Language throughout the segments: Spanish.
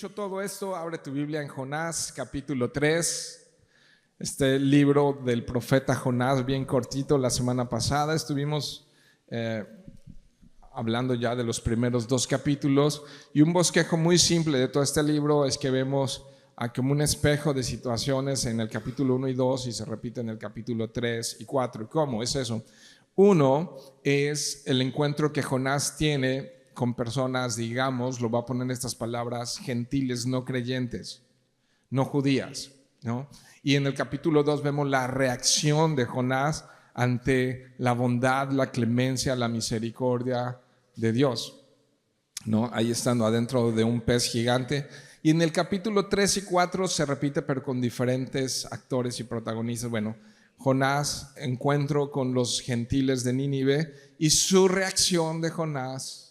Dicho todo esto, abre tu Biblia en Jonás, capítulo 3. Este libro del profeta Jonás, bien cortito. La semana pasada estuvimos hablando ya de los primeros 2 capítulos, y un bosquejo muy simple de todo este libro es que vemos como un espejo de situaciones en el capítulo 1 y 2 y se repite en el capítulo 3 y 4. ¿Cómo es eso? Uno es el encuentro que Jonás tiene con personas, digamos, lo va a poner en estas palabras, gentiles, no creyentes, no judías, ¿no? Y en el capítulo 2 vemos la reacción de Jonás ante la bondad, la clemencia, la misericordia de Dios, ¿no? Ahí estando adentro de un pez gigante. Y en el capítulo 3 y 4 se repite, pero con diferentes actores y protagonistas. Bueno, Jonás, encuentro con los gentiles de Nínive, y su reacción de Jonás,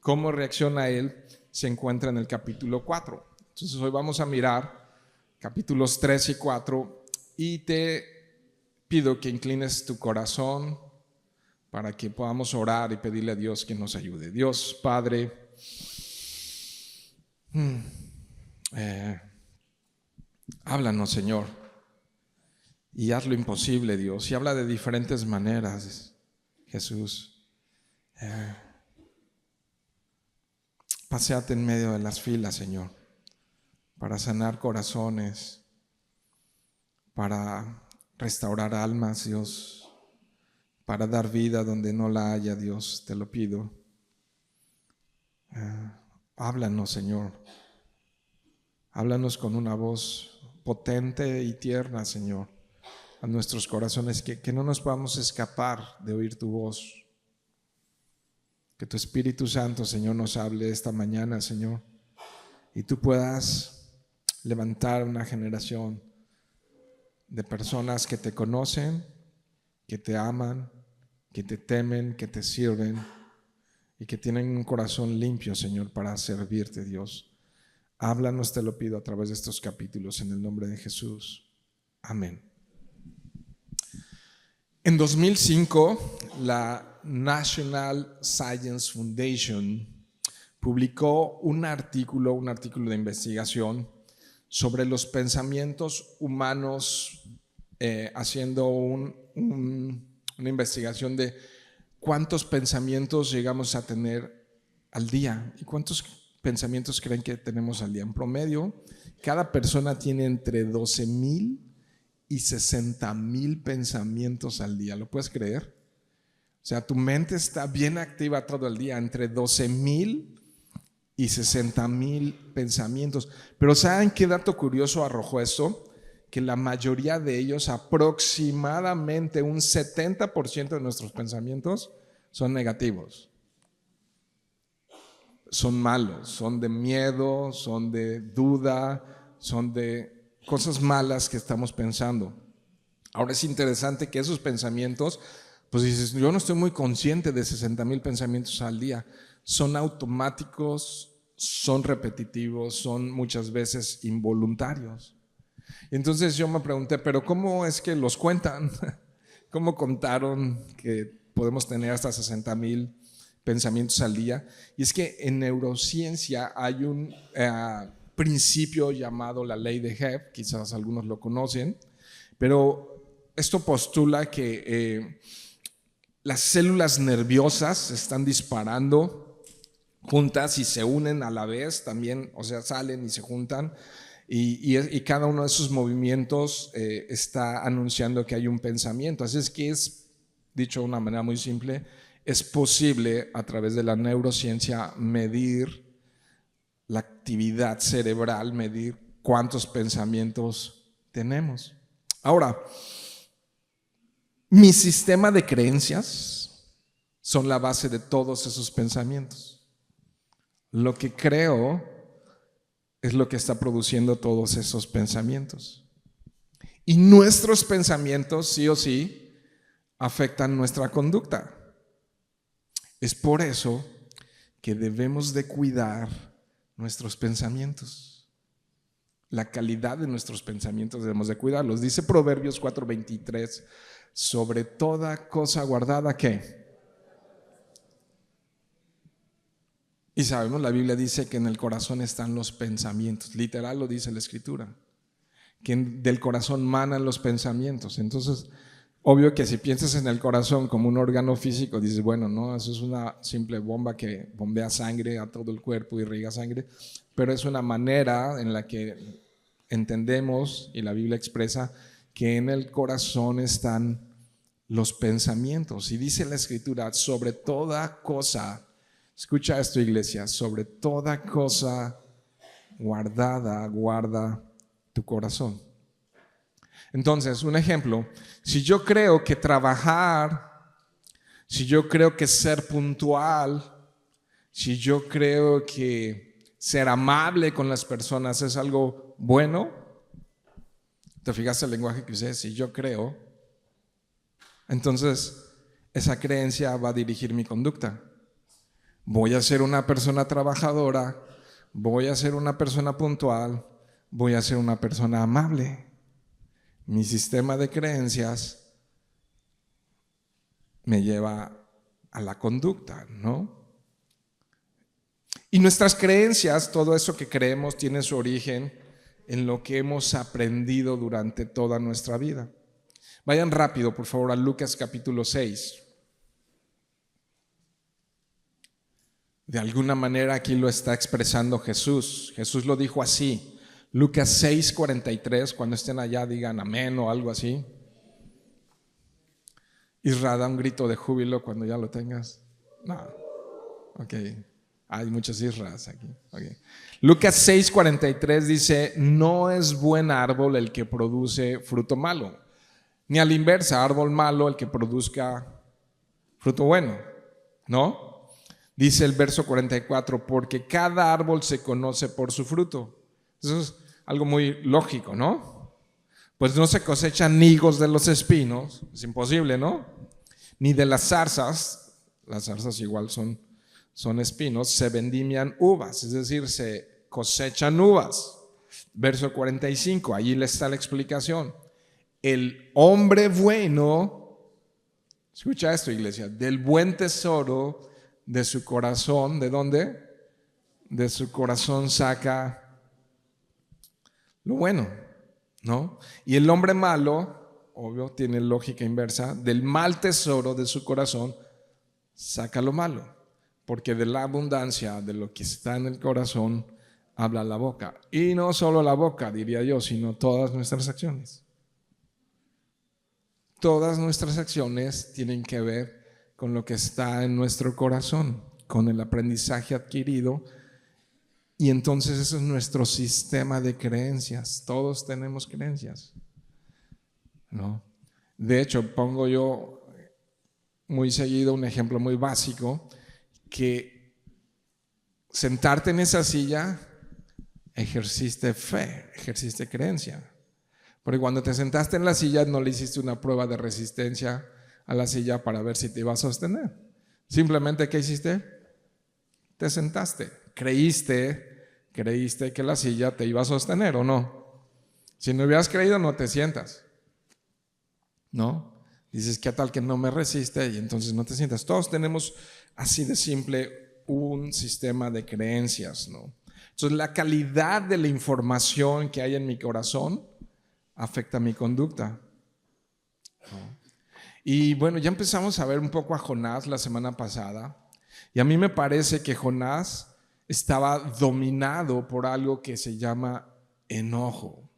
cómo reacciona él, se encuentra en el capítulo 4. Entonces hoy vamos a mirar capítulos 3 y 4, y te pido que inclines tu corazón para que podamos orar y pedirle a Dios que nos ayude. Dios Padre, háblanos, Señor, y haz lo imposible, Dios, y habla de diferentes maneras, Jesús. Paséate en medio de las filas, Señor, para sanar corazones, para restaurar almas, Dios, para dar vida donde no la haya, Dios, te lo pido. Háblanos, Señor. Háblanos con una voz potente y tierna, Señor, a nuestros corazones, que no nos podamos escapar de oír tu voz. Que tu Espíritu Santo, Señor, nos hable esta mañana, Señor, y tú puedas levantar una generación de personas que te conocen, que te aman, que te temen, que te sirven y que tienen un corazón limpio, Señor, para servirte, Dios. Háblanos, te lo pido, a través de estos capítulos, en el nombre de Jesús. Amén. En 2005, la National Science Foundation publicó un artículo de investigación sobre los pensamientos humanos, haciendo una investigación de cuántos pensamientos llegamos a tener al día y cuántos pensamientos creen que tenemos al día. En promedio, cada persona tiene entre 12,000 y 60,000 pensamientos al día. ¿Lo puedes creer? O sea, tu mente está bien activa todo el día, entre 12,000 y 60,000 pensamientos. Pero ¿saben qué dato curioso arrojó esto? Que la mayoría de ellos, aproximadamente un 70% de nuestros pensamientos, son negativos. Son malos, son de miedo, son de duda, son de cosas malas que estamos pensando. Ahora es interesante que esos pensamientos, pues dices, yo no estoy muy consciente de 60,000 pensamientos al día. Son automáticos, son repetitivos, son muchas veces involuntarios. Entonces yo me pregunté, pero ¿cómo es que los cuentan? ¿Cómo contaron que podemos tener hasta 60,000 pensamientos al día? Y es que en neurociencia hay un principio llamado la ley de Hebb, quizás algunos lo conocen, pero esto postula que las células nerviosas se están disparando juntas y se unen a la vez también, o sea, salen y se juntan, y cada uno de esos movimientos está anunciando que hay un pensamiento. Así es que es, dicho de una manera muy simple, es posible a través de la neurociencia medir la actividad cerebral, medir cuántos pensamientos tenemos. Ahora, mi sistema de creencias son la base de todos esos pensamientos. Lo que creo es lo que está produciendo todos esos pensamientos. Y nuestros pensamientos, sí o sí, afectan nuestra conducta. Es por eso que debemos de cuidar nuestros pensamientos. La calidad de nuestros pensamientos debemos de cuidarlos. Dice Proverbios 4:23, sobre toda cosa guardada, ¿qué? Y sabemos, la Biblia dice que en el corazón están los pensamientos. Literal lo dice la Escritura. Que del corazón manan los pensamientos. Entonces, obvio que si piensas en el corazón como un órgano físico, dices, bueno, no, eso es una simple bomba que bombea sangre a todo el cuerpo y irriga sangre, pero es una manera en la que entendemos, y la Biblia expresa, que en el corazón están los pensamientos. Y dice la Escritura, sobre toda cosa, escucha esto, iglesia, sobre toda cosa guardada, guarda tu corazón. Entonces, un ejemplo, si yo creo que trabajar, si yo creo que ser puntual, si yo creo que ser amable con las personas es algo bueno, ¿te fijas el lenguaje que usé? Si yo creo, entonces esa creencia va a dirigir mi conducta. Voy a ser una persona trabajadora, voy a ser una persona puntual, voy a ser una persona amable. Mi sistema de creencias me lleva a la conducta, ¿no? Y nuestras creencias, todo eso que creemos, tiene su origen en lo que hemos aprendido durante toda nuestra vida. Vayan rápido, por favor, a Lucas capítulo 6. De alguna manera aquí lo está expresando Jesús. Jesús lo dijo así. Lucas 6:43, cuando estén allá digan amén o algo así. Isra, da un grito de júbilo cuando ya lo tengas. No, ok, hay muchos Isras aquí. Okay. Lucas 6:43 dice, no es buen árbol el que produce fruto malo, ni a la inversa, árbol malo el que produzca fruto bueno, ¿no? Dice el verso 44, porque cada árbol se conoce por su fruto. Eso es algo muy lógico, ¿no? Pues no se cosechan higos de los espinos, es imposible, ¿no? Ni de las zarzas igual son espinos, se vendimian uvas, es decir, se cosechan uvas. Verso 45, allí le está la explicación. El hombre bueno, escucha esto, iglesia, del buen tesoro de su corazón, ¿de dónde? De su corazón saca lo bueno, ¿no? Y el hombre malo, obvio, tiene lógica inversa, del mal tesoro de su corazón saca lo malo, porque de la abundancia de lo que está en el corazón habla la boca. Y no solo la boca, diría yo, sino todas nuestras acciones. Todas nuestras acciones tienen que ver con lo que está en nuestro corazón, con el aprendizaje adquirido. Y entonces eso es nuestro sistema de creencias. Todos tenemos creencias, ¿no? De hecho, pongo yo muy seguido un ejemplo muy básico, que sentarte en esa silla ejerciste fe, ejerciste creencia. Porque cuando te sentaste en la silla no le hiciste una prueba de resistencia a la silla para ver si te iba a sostener. Simplemente, ¿qué hiciste? Te sentaste, creíste que la silla te iba a sostener o no. Si no hubieras creído, no te sientas, ¿no? Dices, ¿qué tal que no me resiste? Y entonces no te sientas. Todos tenemos así de simple un sistema de creencias, ¿no? Entonces la calidad de la información que hay en mi corazón afecta mi conducta, ¿no? Y bueno, ya empezamos a ver un poco a Jonás la semana pasada, y a mí me parece que Jonás estaba dominado por algo que se llama enojo.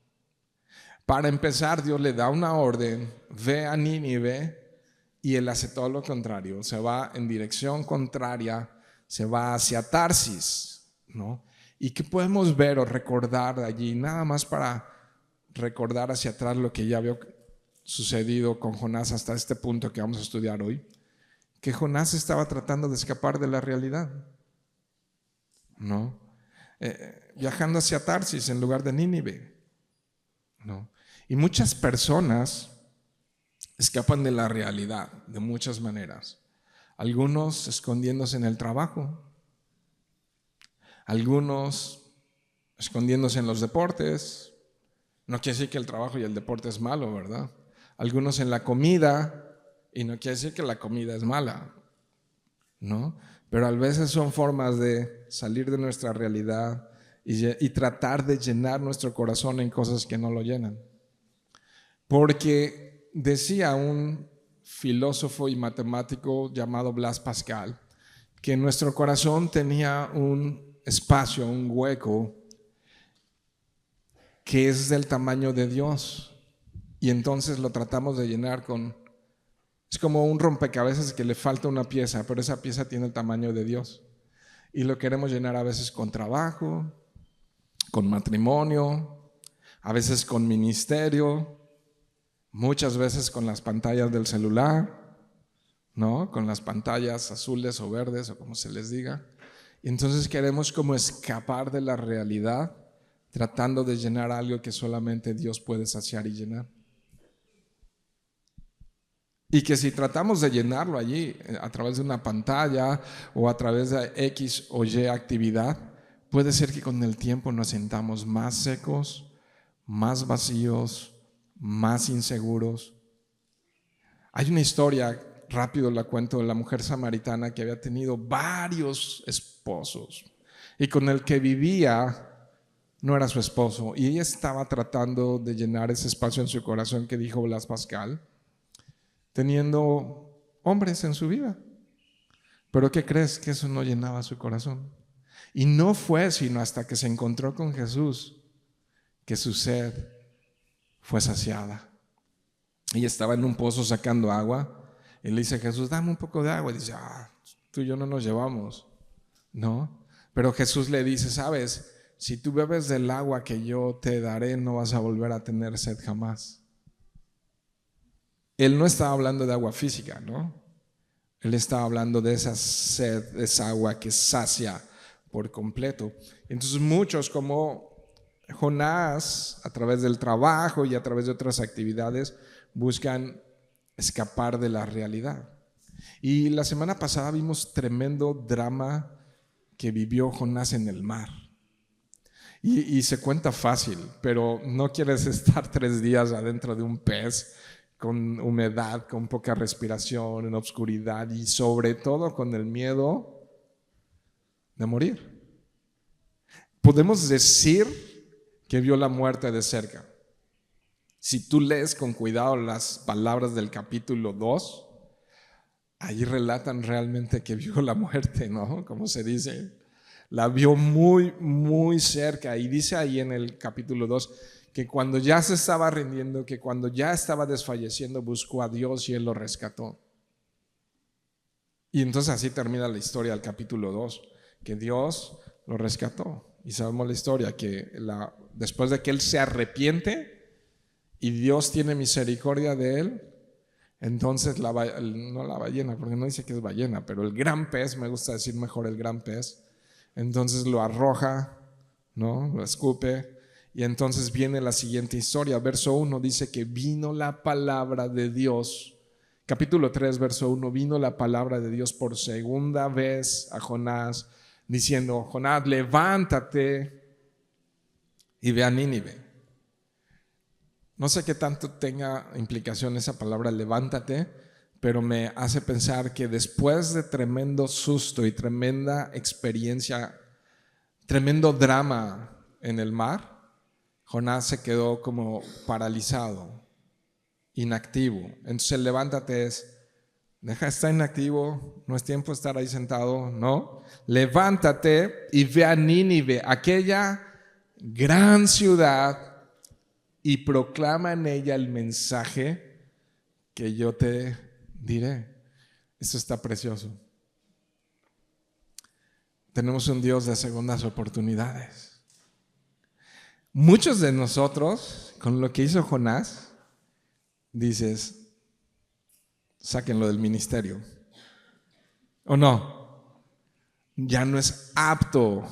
Para empezar, Dios le da una orden, ve a Nínive, y él hace todo lo contrario, se va en dirección contraria, se va hacia Tarsis, ¿no? ¿Y qué podemos ver o recordar de allí? Nada más para recordar hacia atrás lo que ya había sucedido con Jonás hasta este punto que vamos a estudiar hoy, que Jonás estaba tratando de escapar de la realidad, ¿no? Viajando hacia Tarsis en lugar de Nínive, ¿no? Y muchas personas escapan de la realidad de muchas maneras. Algunos escondiéndose en el trabajo, algunos escondiéndose en los deportes. No quiere decir que el trabajo y el deporte es malo, ¿verdad? Algunos en la comida, y no quiere decir que la comida es mala, ¿no? Pero a veces son formas de salir de nuestra realidad y tratar de llenar nuestro corazón en cosas que no lo llenan. Porque decía un filósofo y matemático llamado Blaise Pascal que nuestro corazón tenía un espacio, un hueco que es del tamaño de Dios, y entonces lo tratamos de llenar es como un rompecabezas que le falta una pieza, pero esa pieza tiene el tamaño de Dios, y lo queremos llenar a veces con trabajo, con matrimonio, a veces con ministerio, muchas veces con las pantallas del celular, ¿no? Con las pantallas azules o verdes o como se les diga. Y entonces queremos como escapar de la realidad tratando de llenar algo que solamente Dios puede saciar y llenar. Y que si tratamos de llenarlo allí a través de una pantalla o a través de X o Y actividad, puede ser que con el tiempo nos sintamos más secos, más vacíos, más inseguros. Hay una historia, rápido la cuento, de la mujer samaritana que había tenido varios esposos y con el que vivía no era su esposo, y ella estaba tratando de llenar ese espacio en su corazón que dijo Blaise Pascal, teniendo hombres en su vida. Pero ¿qué crees? Que eso no llenaba su corazón. Y no fue sino hasta que se encontró con Jesús que su sed fue saciada. Ella estaba en un pozo sacando agua y le dice a Jesús, dame un poco de agua. Y dice, tú y yo no nos llevamos, ¿no? Pero Jesús le dice, sabes, si tú bebes del agua que yo te daré, no vas a volver a tener sed jamás. Él no estaba hablando de agua física, ¿no? Él estaba hablando de esa sed, de esa agua que sacia por completo. Entonces muchos, como Jonás, a través del trabajo y a través de otras actividades, buscan escapar de la realidad. Y la semana pasada vimos tremendo drama que vivió Jonás en el mar. Y se cuenta fácil, pero no quieres estar 3 días adentro de un pez con humedad, con poca respiración, en obscuridad y sobre todo con el miedo de morir. Podemos decir que vio la muerte de cerca. Si tú lees con cuidado las palabras del capítulo 2, ahí relatan realmente que vio la muerte, ¿no? Como se dice, la vio muy, muy cerca. Y dice ahí en el capítulo 2 que cuando ya se estaba rindiendo, que cuando ya estaba desfalleciendo, buscó a Dios y Él lo rescató. Y entonces así termina la historia del capítulo 2, que Dios lo rescató. Y sabemos la historia, que después de que Él se arrepiente y Dios tiene misericordia de él, entonces no la ballena, porque no dice que es ballena, pero el gran pez, me gusta decir mejor el gran pez, entonces lo arroja, ¿no? Lo escupe, y entonces viene la siguiente historia. Verso 1 dice que vino la palabra de Dios. Capítulo 3, verso 1, vino la palabra de Dios por segunda vez a Jonás, diciendo, Jonás, levántate y ve a Nínive. No sé qué tanto tenga implicación esa palabra levántate, pero me hace pensar que después de tremendo susto y tremenda experiencia, tremendo drama en el mar, Jonás se quedó como paralizado, inactivo. Entonces el levántate es, deja de estar inactivo, no es tiempo de estar ahí sentado, no. Levántate y ve a Nínive, aquella gran ciudad, y proclama en ella el mensaje que yo te diré. Esto está precioso. Tenemos un Dios de segundas oportunidades. Muchos de nosotros, con lo que hizo Jonás, dices, sáquenlo del ministerio. ¿O no? Ya no es apto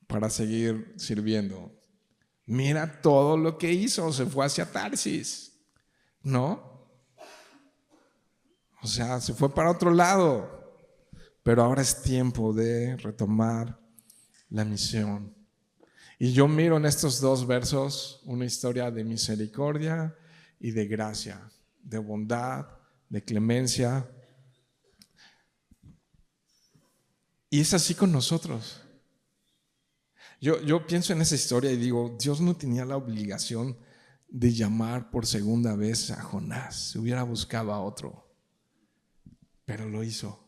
para seguir sirviendo. Mira todo lo que hizo, se fue hacia Tarsis, ¿no? O sea, se fue para otro lado. Pero ahora es tiempo de retomar la misión. Y yo miro en estos 2 versos una historia de misericordia y de gracia, de bondad, de clemencia. Y es así con nosotros. Yo pienso en esa historia y digo, Dios no tenía la obligación de llamar por segunda vez a Jonás. Se hubiera buscado a otro, pero lo hizo.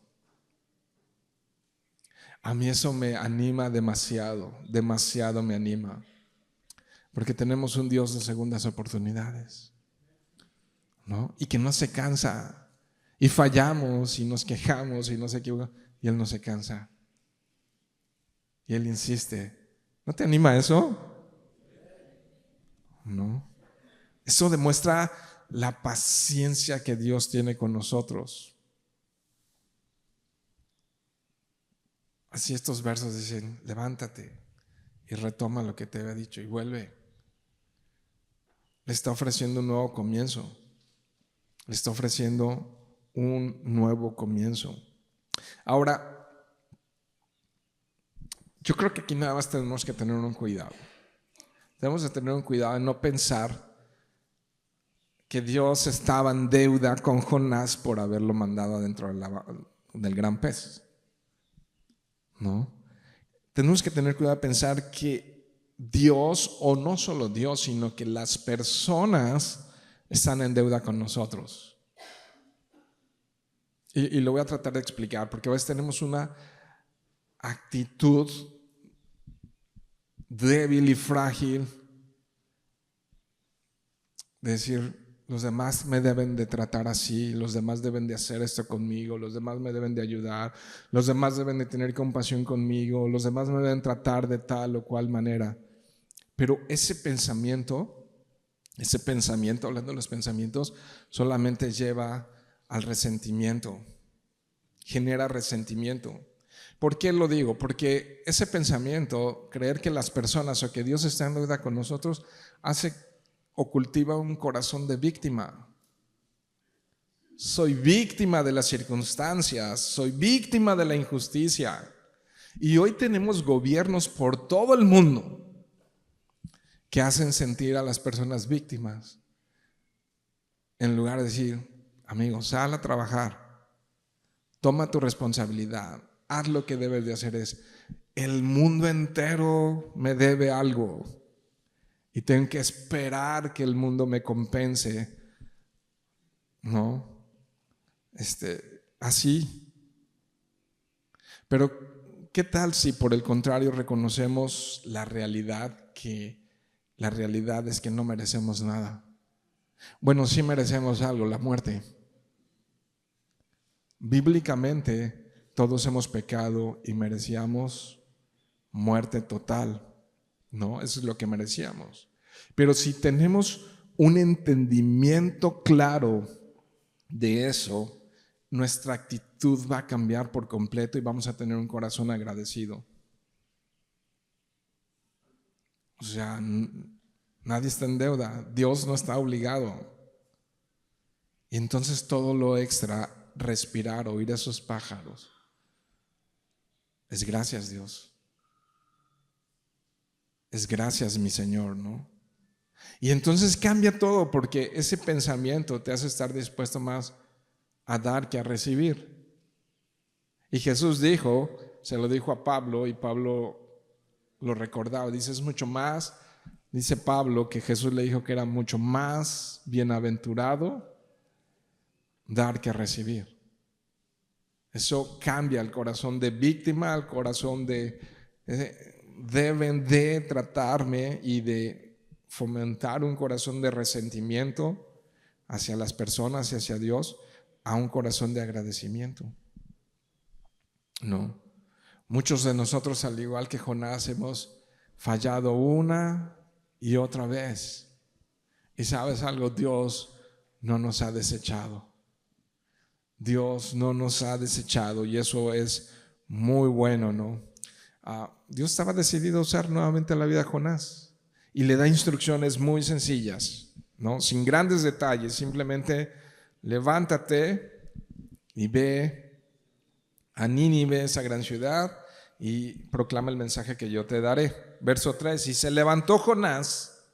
A mí eso me anima demasiado, demasiado me anima, porque tenemos un Dios de segundas oportunidades, ¿no? Y que no se cansa, y fallamos, y nos quejamos, y no se equivoca, y Él no se cansa, y Él insiste. ¿No te anima eso? No. Eso demuestra la paciencia que Dios tiene con nosotros. Así estos versos dicen, levántate y retoma lo que te había dicho y vuelve. Le está ofreciendo un nuevo comienzo. Le está ofreciendo un nuevo comienzo. Ahora, yo creo que aquí nada más tenemos que tener un cuidado. Tenemos que tener un cuidado de no pensar que Dios estaba en deuda con Jonás por haberlo mandado adentro del gran pez. ¿No? Tenemos que tener cuidado de pensar que Dios, o no solo Dios, sino que las personas están en deuda con nosotros. Y lo voy a tratar de explicar, porque a veces tenemos una actitud débil y frágil de decir, los demás me deben de tratar así, los demás deben de hacer esto conmigo, los demás me deben de ayudar, los demás deben de tener compasión conmigo, los demás me deben tratar de tal o cual manera. Pero ese pensamiento, hablando de los pensamientos, solamente lleva al resentimiento, genera resentimiento. ¿Por qué lo digo? Porque ese pensamiento, creer que las personas o que Dios está en deuda con nosotros, hace o cultiva un corazón de víctima. Soy víctima de las circunstancias, soy víctima de la injusticia. Y hoy tenemos gobiernos por todo el mundo que hacen sentir a las personas víctimas, en lugar de decir, amigo, sal a trabajar, toma tu responsabilidad, haz lo que debes de hacer. El mundo entero me debe algo y tengo que esperar que el mundo me compense, ¿no? Así. Pero ¿qué tal si por el contrario reconocemos la realidad, que la realidad es que no merecemos nada? Bueno, sí merecemos algo, la muerte. Bíblicamente todos hemos pecado y merecíamos muerte total, ¿no? Eso es lo que merecíamos. Pero si tenemos un entendimiento claro de eso, nuestra actitud va a cambiar por completo y vamos a tener un corazón agradecido. O sea, nadie está en deuda, Dios no está obligado. Y entonces todo lo extra, respirar, oír a esos pájaros, es gracias, Dios. Es gracias, mi Señor, ¿no? Y entonces cambia todo, porque ese pensamiento te hace estar dispuesto más a dar que a recibir. Y Jesús dijo, se lo dijo a Pablo, y Pablo lo recordaba, dice, es mucho más, dice Pablo, que Jesús le dijo que era mucho más bienaventurado dar que recibir. Eso cambia el corazón de víctima al corazón de deben de tratarme, y de fomentar un corazón de resentimiento hacia las personas y hacia Dios, a un corazón de agradecimiento. No. Muchos de nosotros, al igual que Jonás, hemos fallado una y otra vez. Y sabes algo, Dios no nos ha desechado. Dios no nos ha desechado, y eso es muy bueno, ¿no? Dios estaba decidido a usar nuevamente la vida de Jonás y le da instrucciones muy sencillas, ¿no? Sin grandes detalles, simplemente levántate y ve a Nínive, esa gran ciudad, y proclama el mensaje que yo te daré. Verso 3, y se levantó Jonás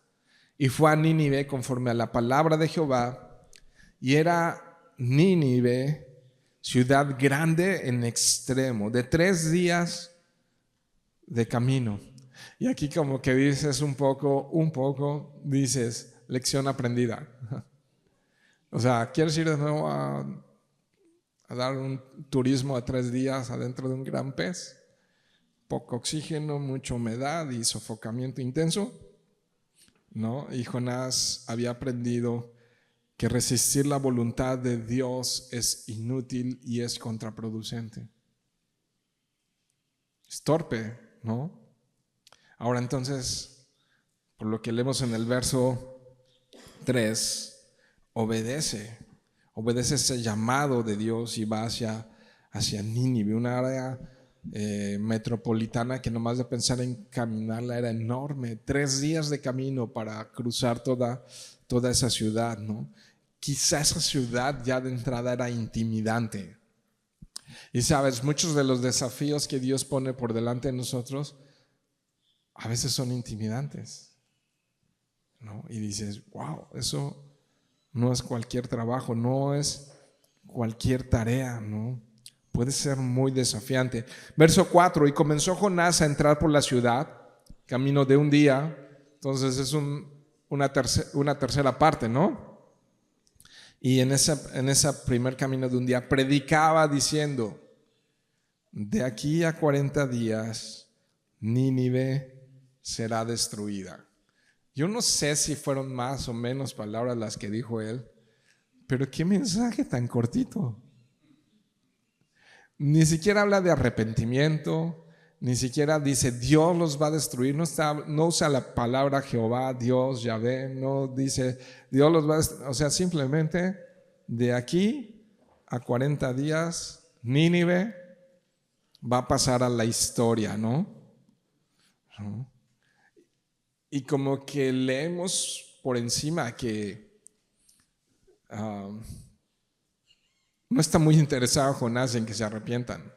y fue a Nínive conforme a la palabra de Jehová, y era Nínive ciudad grande en extremo, de 3 días de camino. Y aquí como que dices un poco, dices, lección aprendida. O sea, ¿quieres ir de nuevo a dar un turismo de 3 días adentro de un gran pez? Poco oxígeno, mucha humedad y sofocamiento intenso, ¿no? Y Jonás había aprendido que resistir la voluntad de Dios es inútil y es contraproducente. Es torpe, ¿no? Ahora entonces, por lo que leemos en el verso 3, obedece ese llamado de Dios y va hacia Nínive, una área metropolitana que nomás de pensar en caminarla era enorme. 3 días de camino para cruzar toda esa ciudad, ¿no? Quizá esa ciudad ya de entrada era intimidante. Y sabes, muchos de los desafíos que Dios pone por delante de nosotros a veces son intimidantes, ¿no? Y dices, wow, eso no es cualquier trabajo, no es cualquier tarea, ¿no? Puede ser muy desafiante. Verso 4, y comenzó Jonás a entrar por la ciudad, camino de un día. Entonces es una tercera parte, ¿no? Y en ese primer camino de un día predicaba diciendo, de aquí a 40 días Nínive será destruida. Yo no sé si fueron más o menos palabras las que dijo él, pero qué mensaje tan cortito. Ni siquiera habla de arrepentimiento, ni siquiera dice Dios los va a destruir, no usa la palabra Jehová, Dios, Yahvé, no dice Dios los va a destruir, o sea, simplemente de aquí a 40 días Nínive va a pasar a la historia, ¿no? Y como que leemos por encima que no está muy interesado Jonás en que se arrepientan,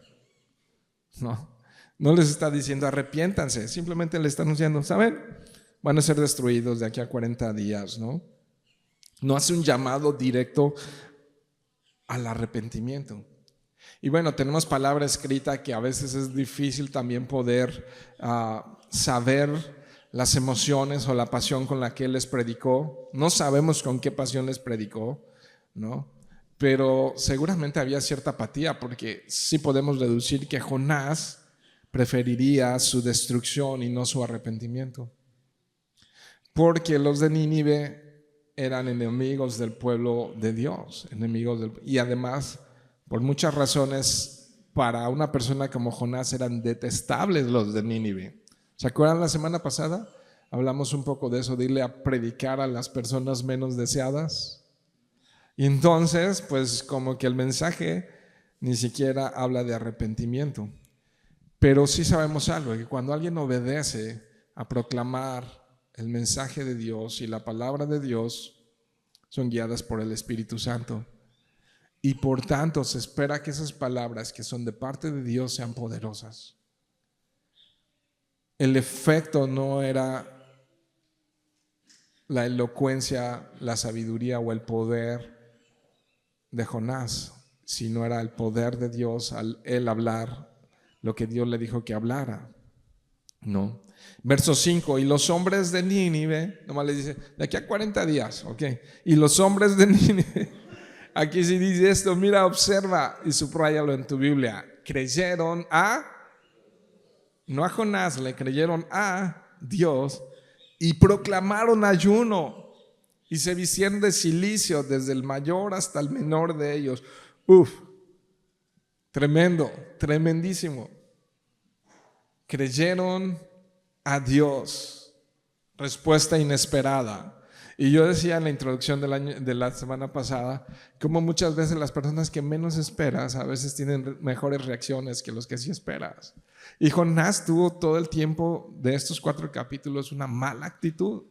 no les está diciendo arrepiéntanse, simplemente le está anunciando, ¿saben? Van a ser destruidos de aquí a 40 días, ¿no? No hace un llamado directo al arrepentimiento. Y bueno, tenemos palabra escrita que a veces es difícil también poder saber las emociones o la pasión con la que él les predicó. No sabemos con qué pasión les predicó, ¿no? Pero seguramente había cierta apatía, porque sí podemos deducir que Jonás preferiría su destrucción y no su arrepentimiento, porque los de Nínive eran enemigos del pueblo de Dios, y además por muchas razones para una persona como Jonás eran detestables los de Nínive. ¿Se acuerdan la semana pasada? Hablamos un poco de eso, de irle a predicar a las personas menos deseadas. Y entonces, pues como que el mensaje ni siquiera habla de arrepentimiento. Pero sí sabemos algo, que cuando alguien obedece a proclamar el mensaje de Dios y la palabra de Dios, son guiadas por el Espíritu Santo. Y por tanto se espera que esas palabras que son de parte de Dios sean poderosas. El efecto no era la elocuencia, la sabiduría o el poder de Jonás, sino era el poder de Dios al él hablar lo que Dios le dijo que hablara, ¿no? Verso 5, y los hombres de Nínive, nomás les dice, de aquí a 40 días, ok, y los hombres de Nínive, aquí sí dice esto, mira, observa y subráyalo en tu Biblia, creyeron no a Jonás, le creyeron a Dios y proclamaron ayuno y se vistieron de cilicio desde el mayor hasta el menor de ellos. Tremendo, tremendísimo. Creyeron a Dios. Respuesta inesperada. Y yo decía en la introducción de la semana pasada, como muchas veces las personas que menos esperas a veces tienen mejores reacciones que los que sí esperas. Y Jonás tuvo todo el tiempo de estos 4 capítulos una mala actitud,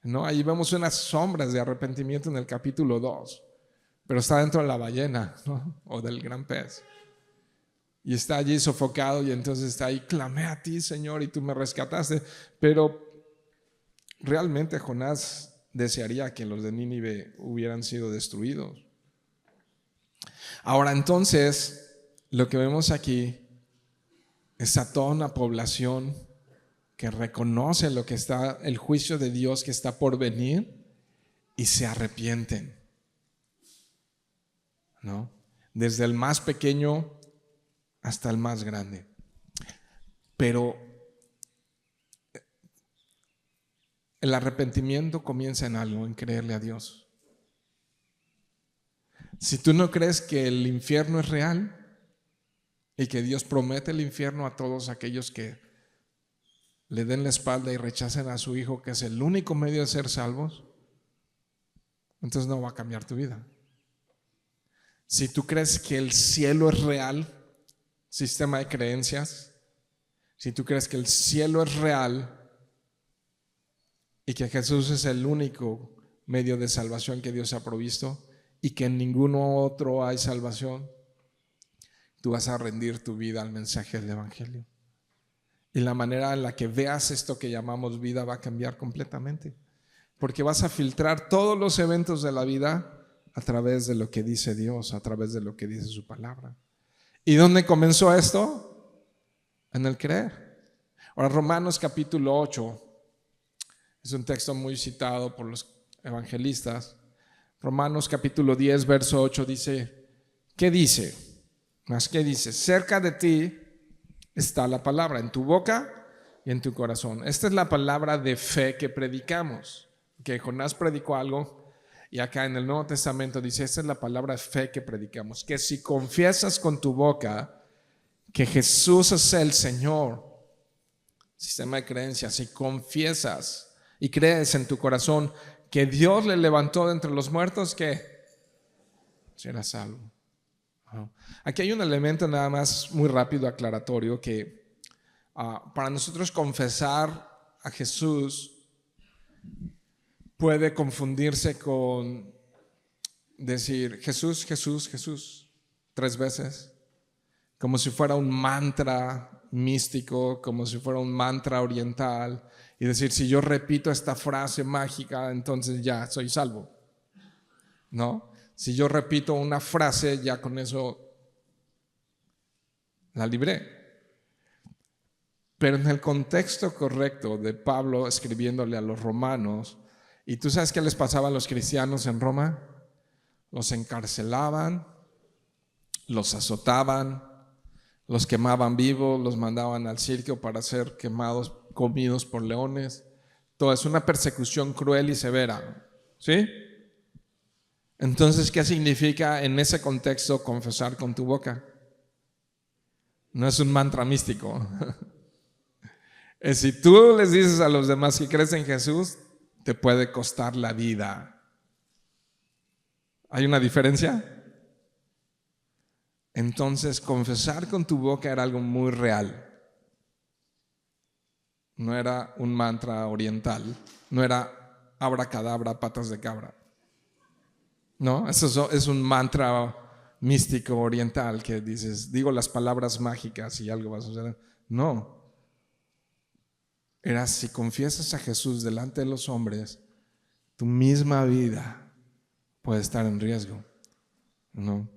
¿no? Ahí vemos unas sombras de arrepentimiento en el capítulo 2, pero está dentro de la ballena, ¿no? O del gran pez. Y está allí sofocado y entonces está ahí, clamé a ti, Señor, y tú me rescataste. Pero realmente Jonás desearía que los de Nínive hubieran sido destruidos. Ahora entonces, lo que vemos aquí es a toda una población que reconoce lo que está, el juicio de Dios que está por venir y se arrepienten, ¿no? Desde el más pequeño hasta el más grande. Pero el arrepentimiento comienza en algo, en creerle a Dios. Si tú no crees que el infierno es real y que Dios promete el infierno a todos aquellos que le den la espalda y rechacen a su Hijo, que es el único medio de ser salvos, entonces no va a cambiar tu vida. Si tú crees que el cielo es real, sistema de creencias, si tú crees que el cielo es real y que Jesús es el único medio de salvación que Dios ha provisto y que en ninguno otro hay salvación, tú vas a rendir tu vida al mensaje del Evangelio. Y la manera en la que veas esto que llamamos vida va a cambiar completamente. Porque vas a filtrar todos los eventos de la vida a través de lo que dice Dios, a través de lo que dice su palabra. ¿Y dónde comenzó esto? En el creer. Ahora, Romanos capítulo 8 es un texto muy citado por los evangelistas. Romanos capítulo 10, verso 8 dice, ¿qué dice? Más que dice, cerca de ti está la palabra, en tu boca y en tu corazón. Esta es la palabra de fe que predicamos. Que Jonás predicó algo y acá en el Nuevo Testamento dice, esta es la palabra de fe que predicamos. Que si confiesas con tu boca que Jesús es el Señor, sistema de creencias, si confiesas y crees en tu corazón que Dios le levantó de entre los muertos, ¿qué? Serás salvo. Aquí hay un elemento nada más muy rápido aclaratorio que para nosotros confesar a Jesús puede confundirse con decir Jesús, Jesús, Jesús 3 veces, como si fuera un mantra místico, como si fuera un mantra oriental, y decir si yo repito esta frase mágica entonces ya soy salvo, ¿no? Si yo repito una frase ya con eso la libré. Pero en el contexto correcto de Pablo escribiéndole a los romanos, ¿y tú sabes qué les pasaba a los cristianos en Roma? Los encarcelaban, los azotaban, los quemaban vivos, los mandaban al circo para ser quemados, comidos por leones. Todo es una persecución cruel y severa, ¿sí? Entonces, ¿qué significa en ese contexto confesar con tu boca? No es un mantra místico. Es si tú les dices a los demás que crees en Jesús, te puede costar la vida. ¿Hay una diferencia? Entonces, confesar con tu boca era algo muy real. No era un mantra oriental, no era abracadabra, patas de cabra. No, eso es un mantra místico oriental que dices, digo las palabras mágicas y algo va a suceder. No. Era si confiesas a Jesús delante de los hombres, tu misma vida puede estar en riesgo, ¿no?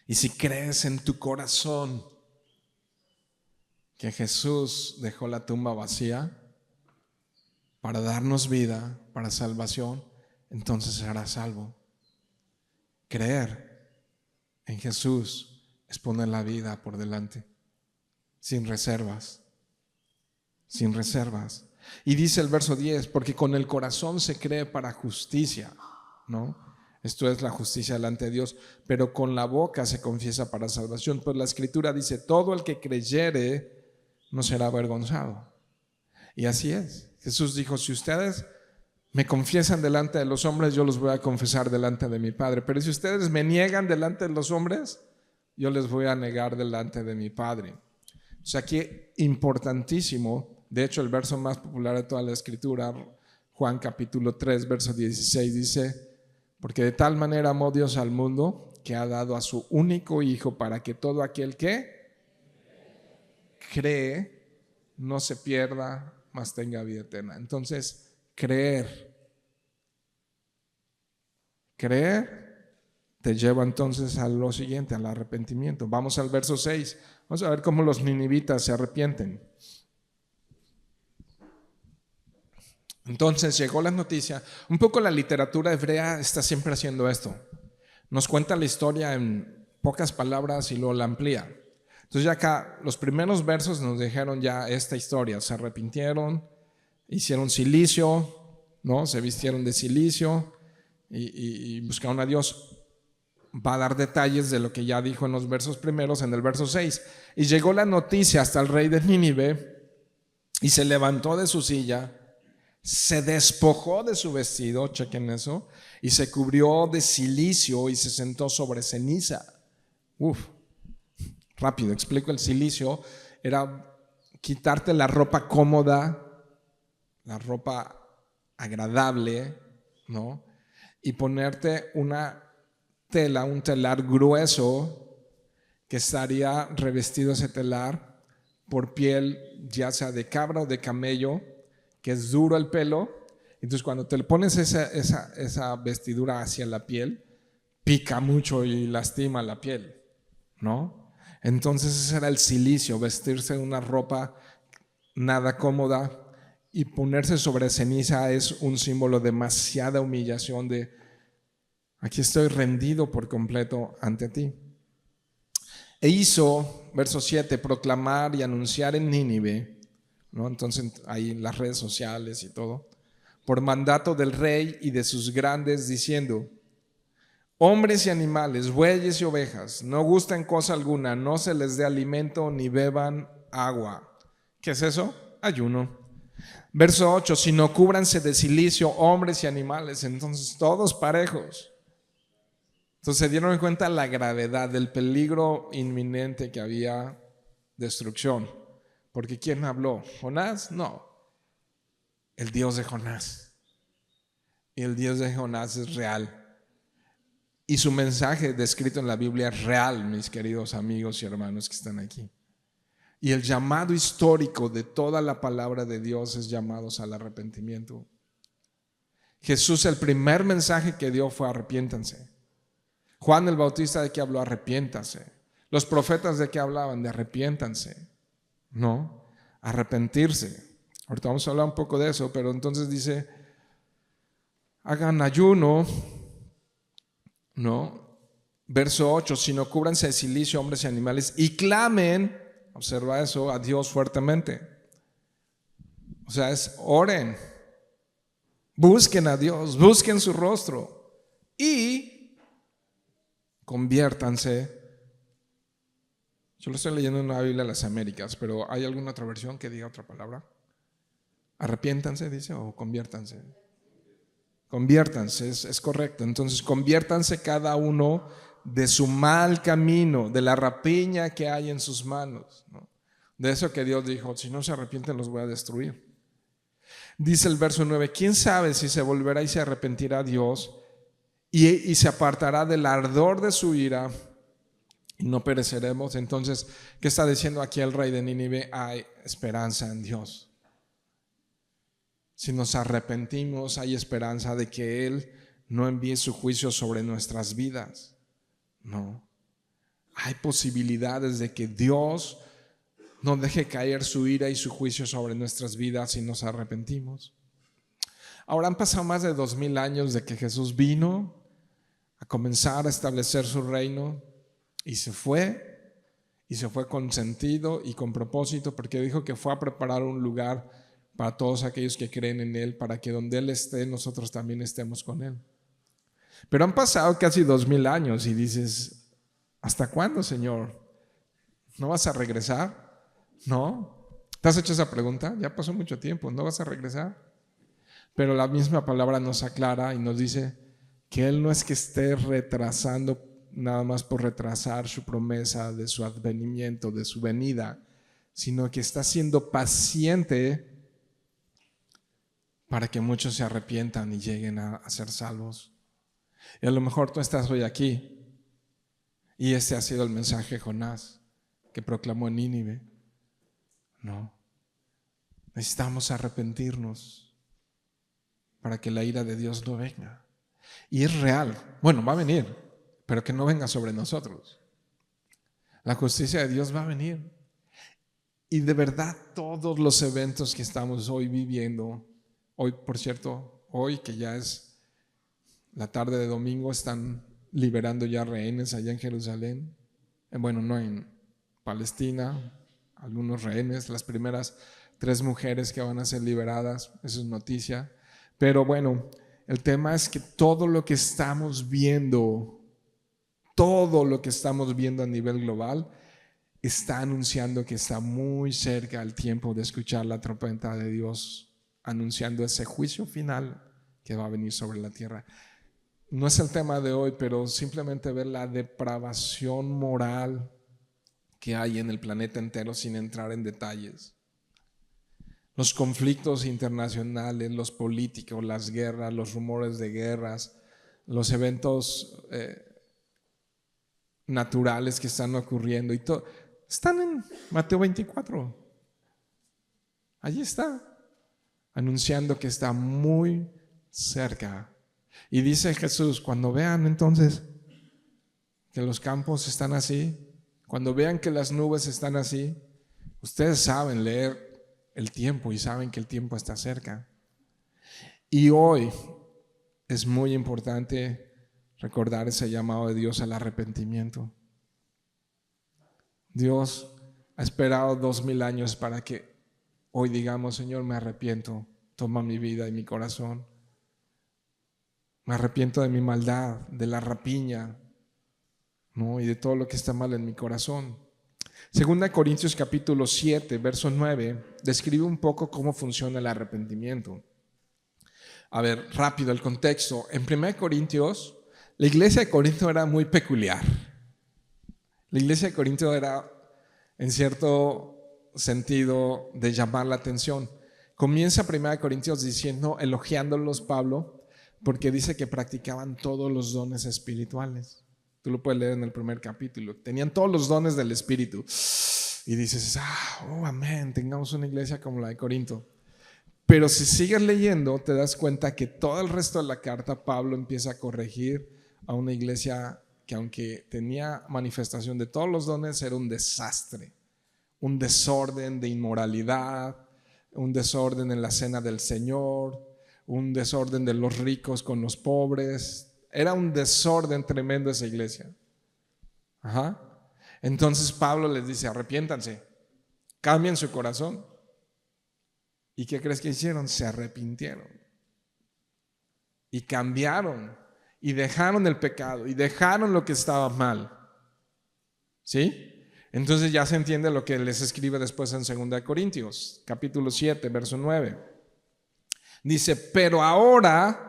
Y si crees en tu corazón que Jesús dejó la tumba vacía para darnos vida, para salvación, entonces serás salvo. Creer en Jesús es poner la vida por delante, sin reservas, sin reservas. Y dice el verso 10, porque con el corazón se cree para justicia, ¿no? Esto es la justicia delante de Dios, pero con la boca se confiesa para salvación. Pues la Escritura dice, todo el que creyere no será avergonzado. Y así es. Jesús dijo, si ustedes me confiesan delante de los hombres, yo los voy a confesar delante de mi Padre. Pero si ustedes me niegan delante de los hombres, yo les voy a negar delante de mi Padre. O sea, aquí importantísimo, de hecho el verso más popular de toda la Escritura, Juan capítulo 3, verso 16, dice, porque de tal manera amó Dios al mundo que ha dado a su único Hijo para que todo aquel que cree no se pierda, mas tenga vida eterna. Entonces, creer te lleva entonces a lo siguiente, al arrepentimiento. Vamos al verso 6. Vamos a ver cómo los ninivitas se arrepienten. Entonces llegó la noticia. Un poco la literatura hebrea está siempre haciendo esto. Nos cuenta la historia en pocas palabras y luego la amplía. Entonces ya acá los primeros versos nos dijeron ya esta historia. Se arrepintieron, hicieron cilicio, ¿no? Se vistieron de cilicio y buscaron a Dios. Va a dar detalles de lo que ya dijo en los versos primeros, en el verso 6. Y llegó la noticia hasta el rey de Nínive y se levantó de su silla, se despojó de su vestido, chequen eso, y se cubrió de cilicio y se sentó sobre ceniza. Rápido, explico el cilicio. Era quitarte la ropa cómoda, la ropa agradable, ¿no? Y ponerte una tela, un telar grueso que estaría revestido ese telar por piel ya sea de cabra o de camello, que es duro el pelo. Entonces cuando te le pones esa vestidura hacia la piel, pica mucho y lastima la piel, ¿no? Entonces ese era el cilicio, vestirse de una ropa nada cómoda y ponerse sobre ceniza es un símbolo de demasiada humillación, de aquí estoy rendido por completo ante ti. E hizo, verso 7, proclamar y anunciar en Nínive, ¿no? Entonces ahí en las redes sociales y todo, por mandato del rey y de sus grandes, diciendo: hombres y animales, bueyes y ovejas, no gusten cosa alguna, no se les dé alimento ni beban agua. ¿Qué es eso? Ayuno. Verso 8, sino cúbranse de cilicio hombres y animales. Entonces todos parejos. Entonces se dieron cuenta la gravedad del peligro inminente que había, destrucción. Porque ¿quién habló? ¿Jonás? No, el Dios de Jonás. Y el Dios de Jonás es real. Y su mensaje descrito en la Biblia es real, mis queridos amigos y hermanos que están aquí. Y el llamado histórico de toda la palabra de Dios es llamados al arrepentimiento. Jesús, el primer mensaje que dio fue arrepiéntanse. Juan el Bautista, ¿de qué habló? Arrepiéntanse. Los profetas, ¿de qué hablaban? De arrepiéntanse. No, arrepentirse. Ahorita vamos a hablar un poco de eso, pero entonces dice: hagan ayuno, ¿no? Verso 8, sino cúbranse de cilicio hombres y animales y clamen, observa eso, a Dios fuertemente. O sea, oren, busquen a Dios, busquen su rostro y conviértanse. Yo lo estoy leyendo en la Biblia de las Américas, pero ¿hay alguna otra versión que diga otra palabra? Arrepiéntanse, dice, o conviértanse. Conviértanse, es correcto. Entonces conviértanse cada uno de su mal camino, de la rapiña que hay en sus manos, ¿no? De eso que Dios dijo: si no se arrepienten los voy a destruir. Dice el verso 9: quién sabe si se volverá y se arrepentirá a Dios y se apartará del ardor de su ira y no pereceremos. Entonces, ¿qué está diciendo aquí el rey de Nínive? Hay esperanza en Dios. Si nos arrepentimos, hay esperanza de que Él no envíe su juicio sobre nuestras vidas. No. Hay posibilidades de que Dios no deje caer su ira y su juicio sobre nuestras vidas si nos arrepentimos. Ahora han pasado más de 2000 años de que Jesús vino a comenzar a establecer su reino y se fue con sentido y con propósito, porque dijo que fue a preparar un lugar para todos aquellos que creen en Él, para que donde Él esté, nosotros también estemos con Él. Pero han pasado casi 2000 años y dices: ¿hasta cuándo, Señor? ¿No vas a regresar? ¿No? ¿Te has hecho esa pregunta? Ya pasó mucho tiempo, ¿no vas a regresar? Pero la misma palabra nos aclara y nos dice que Él no es que esté retrasando nada más por retrasar su promesa de su advenimiento, de su venida, sino que está siendo paciente para que muchos se arrepientan y lleguen a ser salvos. Y a lo mejor tú estás hoy aquí y este ha sido el mensaje de Jonás que proclamó en Nínive. No, necesitamos arrepentirnos para que la ira de Dios no venga. Y es real, bueno, va a venir, pero que no venga sobre nosotros. La justicia de Dios va a venir. Y de verdad todos los eventos que estamos hoy viviendo, hoy por cierto, hoy que ya es la tarde de domingo, están liberando ya rehenes allá en Jerusalén. Bueno, no, en Palestina, algunos rehenes, las primeras 3 mujeres que van a ser liberadas, eso es noticia. Pero bueno, el tema es que todo lo que estamos viendo a nivel global está anunciando que está muy cerca el tiempo de escuchar la trompeta de Dios, anunciando ese juicio final que va a venir sobre la tierra. No es el tema de hoy, pero simplemente ver la depravación moral que hay en el planeta entero sin entrar en detalles. Los conflictos internacionales, los políticos, las guerras, los rumores de guerras, los eventos naturales que están ocurriendo y todo, están en Mateo 24. Allí está, anunciando que está muy cerca. Y dice Jesús, cuando vean entonces que los campos están así, cuando vean que las nubes están así, ustedes saben leer el tiempo y saben que el tiempo está cerca. Y hoy es muy importante recordar ese llamado de Dios al arrepentimiento. Dios ha esperado 2000 años para que hoy digamos, Señor, me arrepiento, toma mi vida y mi corazón. Me arrepiento de mi maldad, de la rapiña, ¿no? Y de todo lo que está mal en mi corazón. Segunda Corintios capítulo 7, verso 9, describe un poco cómo funciona el arrepentimiento. A ver, rápido el contexto. En 1 Corintios, la iglesia de Corinto era muy peculiar. La iglesia de Corinto era, en cierto sentido, de llamar la atención. Comienza 1 Corintios diciendo, elogiándolos Pablo, porque dice que practicaban todos los dones espirituales. Tú lo puedes leer en el primer capítulo. Tenían todos los dones del Espíritu. Y dices, amén, tengamos una iglesia como la de Corinto. Pero si sigues leyendo, te das cuenta que todo el resto de la carta, Pablo empieza a corregir a una iglesia que, aunque tenía manifestación de todos los dones, era un desastre. Un desorden de inmoralidad, un desorden en la cena del Señor, un desorden de los ricos con los pobres. Era un desorden tremendo esa iglesia. Entonces Pablo les dice, arrepiéntanse, cambien su corazón. ¿Y qué crees que hicieron? Se arrepintieron y cambiaron y dejaron el pecado y dejaron lo que estaba mal. ¿Sí? Entonces ya se entiende lo que les escribe después en 2 Corintios capítulo 7 verso 9. Dice, pero ahora,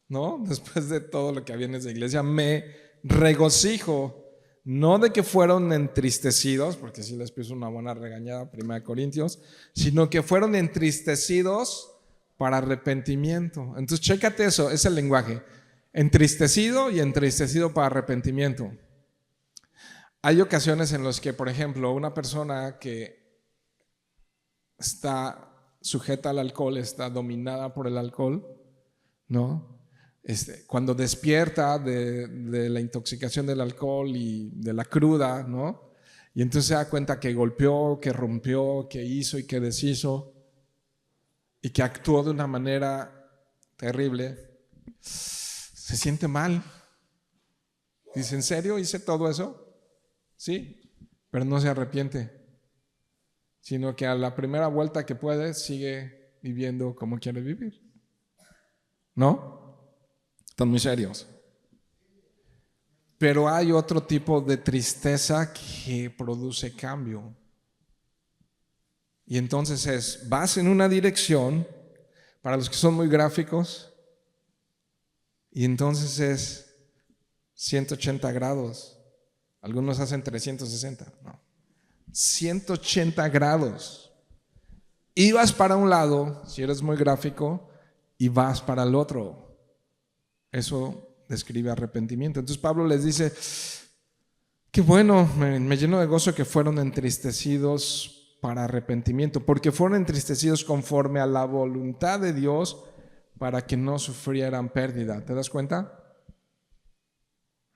¿no? Después de todo lo que había en esa iglesia, me regocijo, no de que fueron entristecidos, porque sí les puso una buena regañada 1 Corintios, sino que fueron entristecidos para arrepentimiento. Entonces chécate eso, es el lenguaje, entristecido y entristecido para arrepentimiento. Hay ocasiones en las que, por ejemplo, una persona que está sujeta al alcohol, está dominada por el alcohol, ¿no? Cuando despierta de la intoxicación del alcohol y de la cruda, ¿no? Y entonces se da cuenta que golpeó, que rompió, que hizo y que deshizo y que actuó de una manera terrible, se siente mal. Dice, ¿en serio hice todo eso? Sí, pero no se arrepiente, sino que a la primera vuelta que puede sigue viviendo como quiere vivir. ¿No? Están muy serios. Pero hay otro tipo de tristeza que produce cambio. Y entonces vas en una dirección, para los que son muy gráficos, y entonces es 180 grados. Algunos hacen 360, no. 180 grados. Y vas para un lado, si eres muy gráfico, y vas para el otro. Eso describe arrepentimiento. Entonces Pablo les dice, qué bueno, me lleno de gozo que fueron entristecidos para arrepentimiento, porque fueron entristecidos conforme a la voluntad de Dios para que no sufrieran pérdida. ¿Te das cuenta?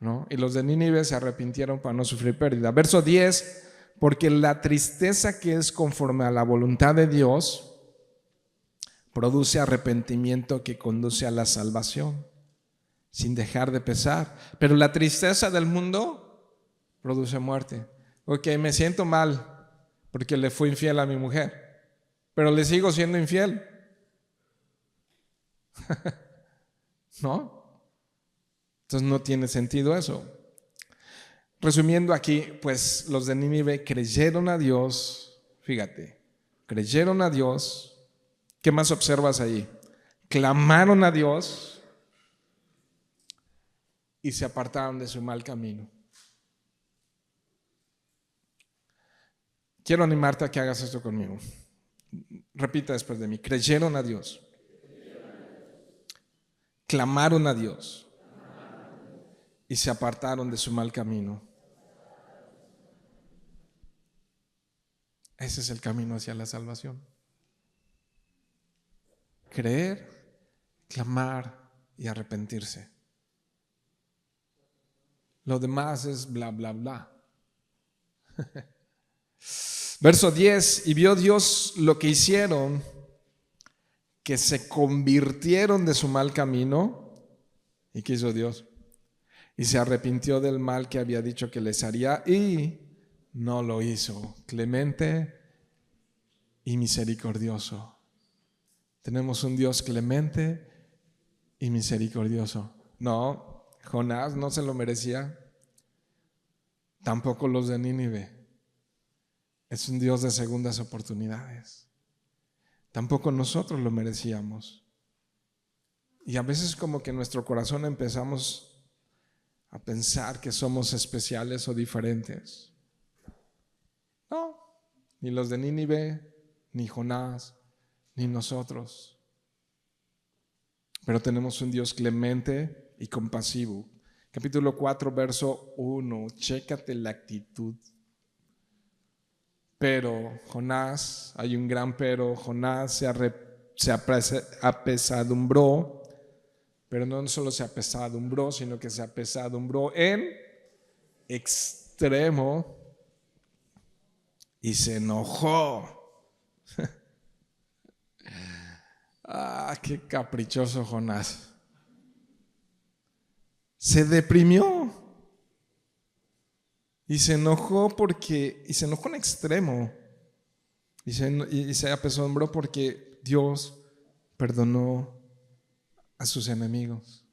¿no? Y los de Nínive se arrepintieron para no sufrir pérdida. Verso 10, porque la tristeza que es conforme a la voluntad de Dios produce arrepentimiento que conduce a la salvación, sin dejar de pesar. Pero la tristeza del mundo produce muerte. Ok, me siento mal porque le fui infiel a mi mujer, pero le sigo siendo infiel. ¿No? Entonces no tiene sentido eso. Resumiendo aquí, pues los de Nínive creyeron a Dios, fíjate, creyeron a Dios. ¿Qué más observas ahí? Clamaron a Dios y se apartaron de su mal camino. Quiero animarte a que hagas esto conmigo. Repita después de mí. Creyeron a Dios. Clamaron a Dios y se apartaron de su mal camino. Ese es el camino hacia la salvación. Creer, clamar y arrepentirse. Lo demás es bla, bla, bla. Verso 10, y vio Dios lo que hicieron, que se convirtieron de su mal camino. ¿Y qué hizo Dios? Y se arrepintió del mal que había dicho que les haría y no lo hizo. Clemente y misericordioso. Tenemos un Dios clemente y misericordioso. No, Jonás no se lo merecía. Tampoco los de Nínive. Es un Dios de segundas oportunidades. Tampoco nosotros lo merecíamos. Y a veces como que en nuestro corazón empezamos a pensar que somos especiales o diferentes. No, ni los de Nínive, ni Jonás, ni nosotros. Pero tenemos un Dios clemente y compasivo. Capítulo 4, verso 1. Chécate la actitud. Pero Jonás, hay un gran pero, Jonás se apesadumbró, pero no solo se apesadumbró, sino que se apesadumbró en extremo y se enojó. Qué caprichoso Jonás. Se deprimió y se enojó en extremo y se apesadumbró porque Dios perdonó a sus enemigos.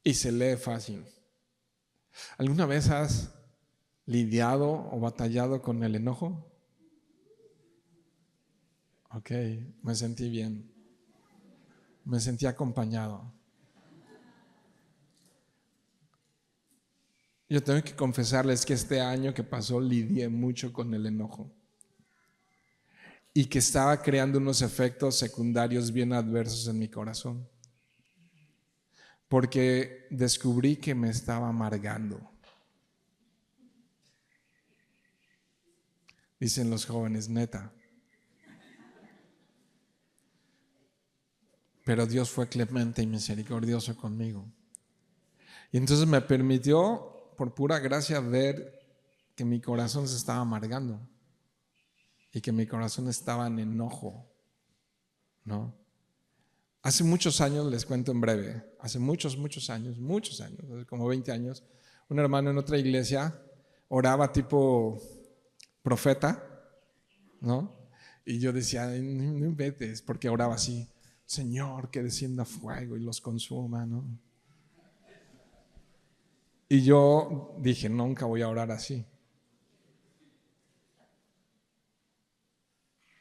Y se lee fácil. ¿Alguna vez has lidiado o batallado con el enojo? Ok, me sentí bien. Me sentí acompañado. Yo tengo que confesarles que este año que pasó lidié mucho con el enojo y que estaba creando unos efectos secundarios bien adversos en mi corazón, porque descubrí que me estaba amargando. Dicen los jóvenes, neta. Pero Dios fue clemente y misericordioso conmigo. Y entonces me permitió, por pura gracia, ver que mi corazón se estaba amargando y que mi corazón estaba en enojo, ¿no? Hace muchos años, les cuento en breve, hace muchos años, como 20 años, un hermano en otra iglesia oraba tipo profeta, ¿no? Y yo decía, no inventes, porque oraba así, Señor, que descienda fuego y los consuma, ¿no? Y yo dije, nunca voy a orar así.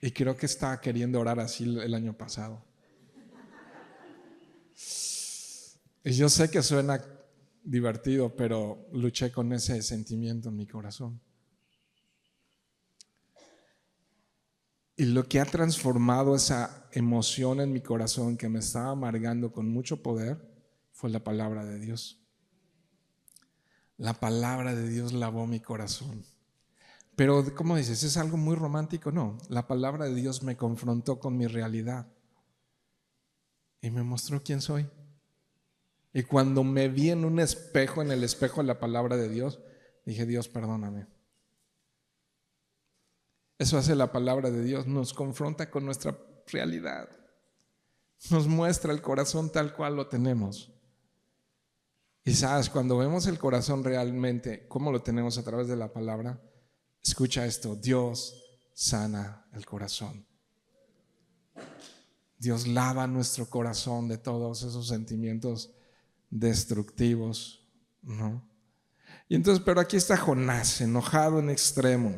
Y creo que estaba queriendo orar así el año pasado. Y yo sé que suena divertido, pero luché con ese sentimiento en mi corazón. Y lo que ha transformado esa emoción en mi corazón que me estaba amargando con mucho poder fue la palabra de Dios. La palabra de Dios lavó mi corazón. Pero, ¿cómo dices? ¿Es algo muy romántico? No, la palabra de Dios me confrontó con mi realidad y me mostró quién soy. Y cuando me vi en un espejo, en el espejo de la palabra de Dios, dije, Dios, perdóname. Eso hace la palabra de Dios, nos confronta con nuestra realidad. Nos muestra el corazón tal cual lo tenemos. Y sabes, cuando vemos el corazón realmente, cómo lo tenemos a través de la palabra, escucha esto, Dios sana el corazón. Dios lava nuestro corazón de todos esos sentimientos destructivos, ¿no? Y entonces, pero aquí está Jonás, enojado en extremo,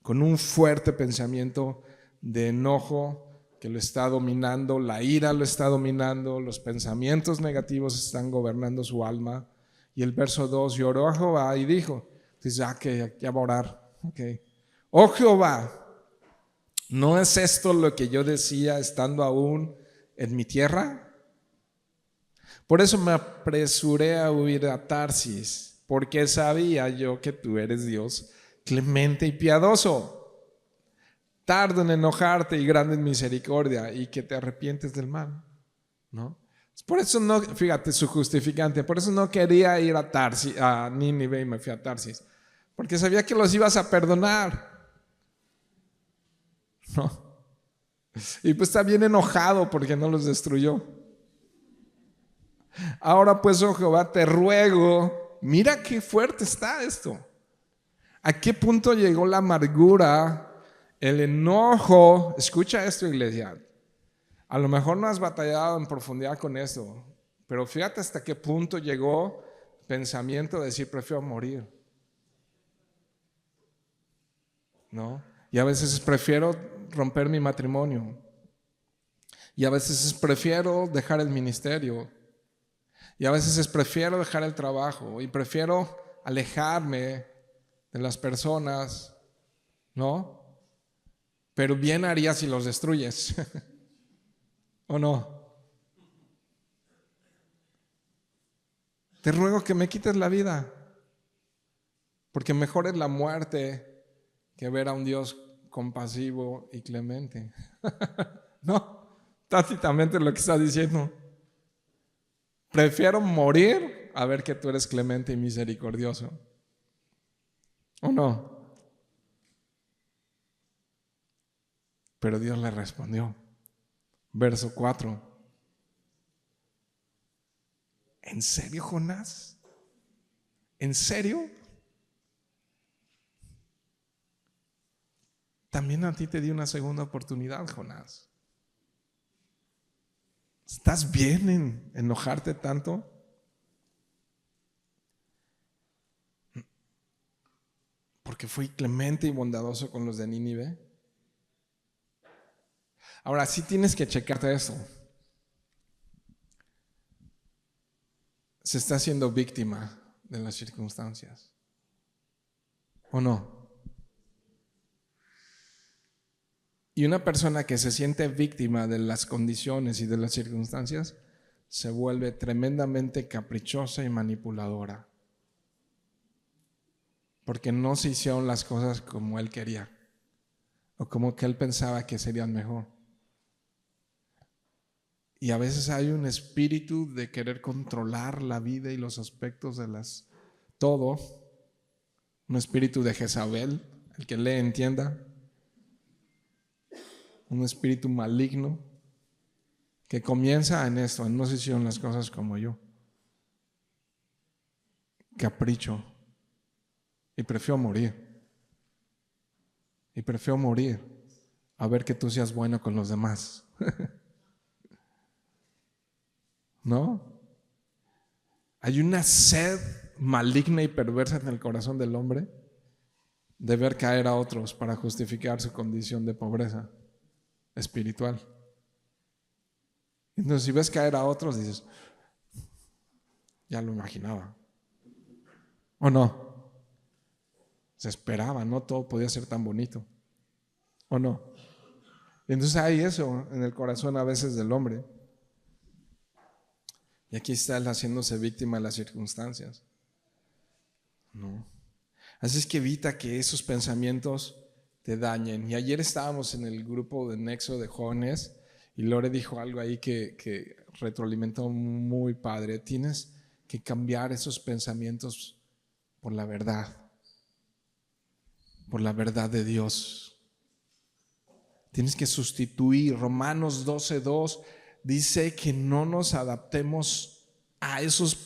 con un fuerte pensamiento de enojo que lo está dominando, la ira lo está dominando, los pensamientos negativos están gobernando su alma. Y el verso 2, lloró a Jehová y dijo, dice, que ya va a orar, okay. Oh Jehová, ¿no es esto lo que yo decía estando aún en mi tierra? Por eso me apresuré a huir a Tarsis, porque sabía yo que tú eres Dios clemente y piadoso, tardo en enojarte y grande en misericordia, y que te arrepientes del mal, ¿no? Por eso no, fíjate su justificante, por eso no quería ir a Tarsis, a Nínive, y me fui a Tarsis, porque sabía que los ibas a perdonar, ¿no? Y pues está bien enojado porque no los destruyó. Ahora pues, oh Jehová, te ruego, mira qué fuerte está esto. ¿A qué punto llegó la amargura, el enojo? Escucha esto, iglesia. A lo mejor no has batallado en profundidad con esto, pero fíjate hasta qué punto llegó el pensamiento de decir, prefiero morir, ¿no? Y a veces prefiero romper mi matrimonio. Y a veces prefiero dejar el ministerio. Y a veces prefiero dejar el trabajo. Y prefiero alejarme de las personas, ¿no? Pero bien haría si los destruyes. ¿O no? Te ruego que me quites la vida, porque mejor es la muerte que ver a un Dios compasivo y clemente. No, tácitamente es lo que está diciendo. Prefiero morir a ver que tú eres clemente y misericordioso. ¿O no? Pero Dios le respondió. Verso 4. ¿En serio, Jonás? ¿En serio? También a ti te di una segunda oportunidad, Jonás. ¿Estás bien en enojarte tanto? Porque fui clemente y bondadoso con los de Nínive. Ahora sí tienes que checarte esto. Se está haciendo víctima de las circunstancias, ¿o no? Y una persona que se siente víctima de las condiciones y de las circunstancias se vuelve tremendamente caprichosa y manipuladora, porque no se hicieron las cosas como él quería o como que él pensaba que serían mejor. Y a veces hay un espíritu de querer controlar la vida y los aspectos de todo, un espíritu de Jezabel, el que lee entienda, un espíritu maligno que comienza en esto, en no se hicieron las cosas como yo, capricho, y prefiero morir a ver que tú seas bueno con los demás. ¿No? Hay una sed maligna y perversa en el corazón del hombre de ver caer a otros para justificar su condición de pobreza espiritual. Entonces, si ves caer a otros, dices, ya lo imaginaba. ¿O no? Se esperaba, no todo podía ser tan bonito. ¿O no? Entonces hay eso en el corazón a veces del hombre. Y aquí está él haciéndose víctima de las circunstancias. No. Así es que evita que esos pensamientos te dañen. Y ayer estábamos en el grupo de Nexo de jóvenes Y Lore dijo algo ahí que retroalimentó muy padre. Tienes que cambiar esos pensamientos por la verdad de Dios. Tienes que sustituir. Romanos 12:2 dice que no nos adaptemos a esas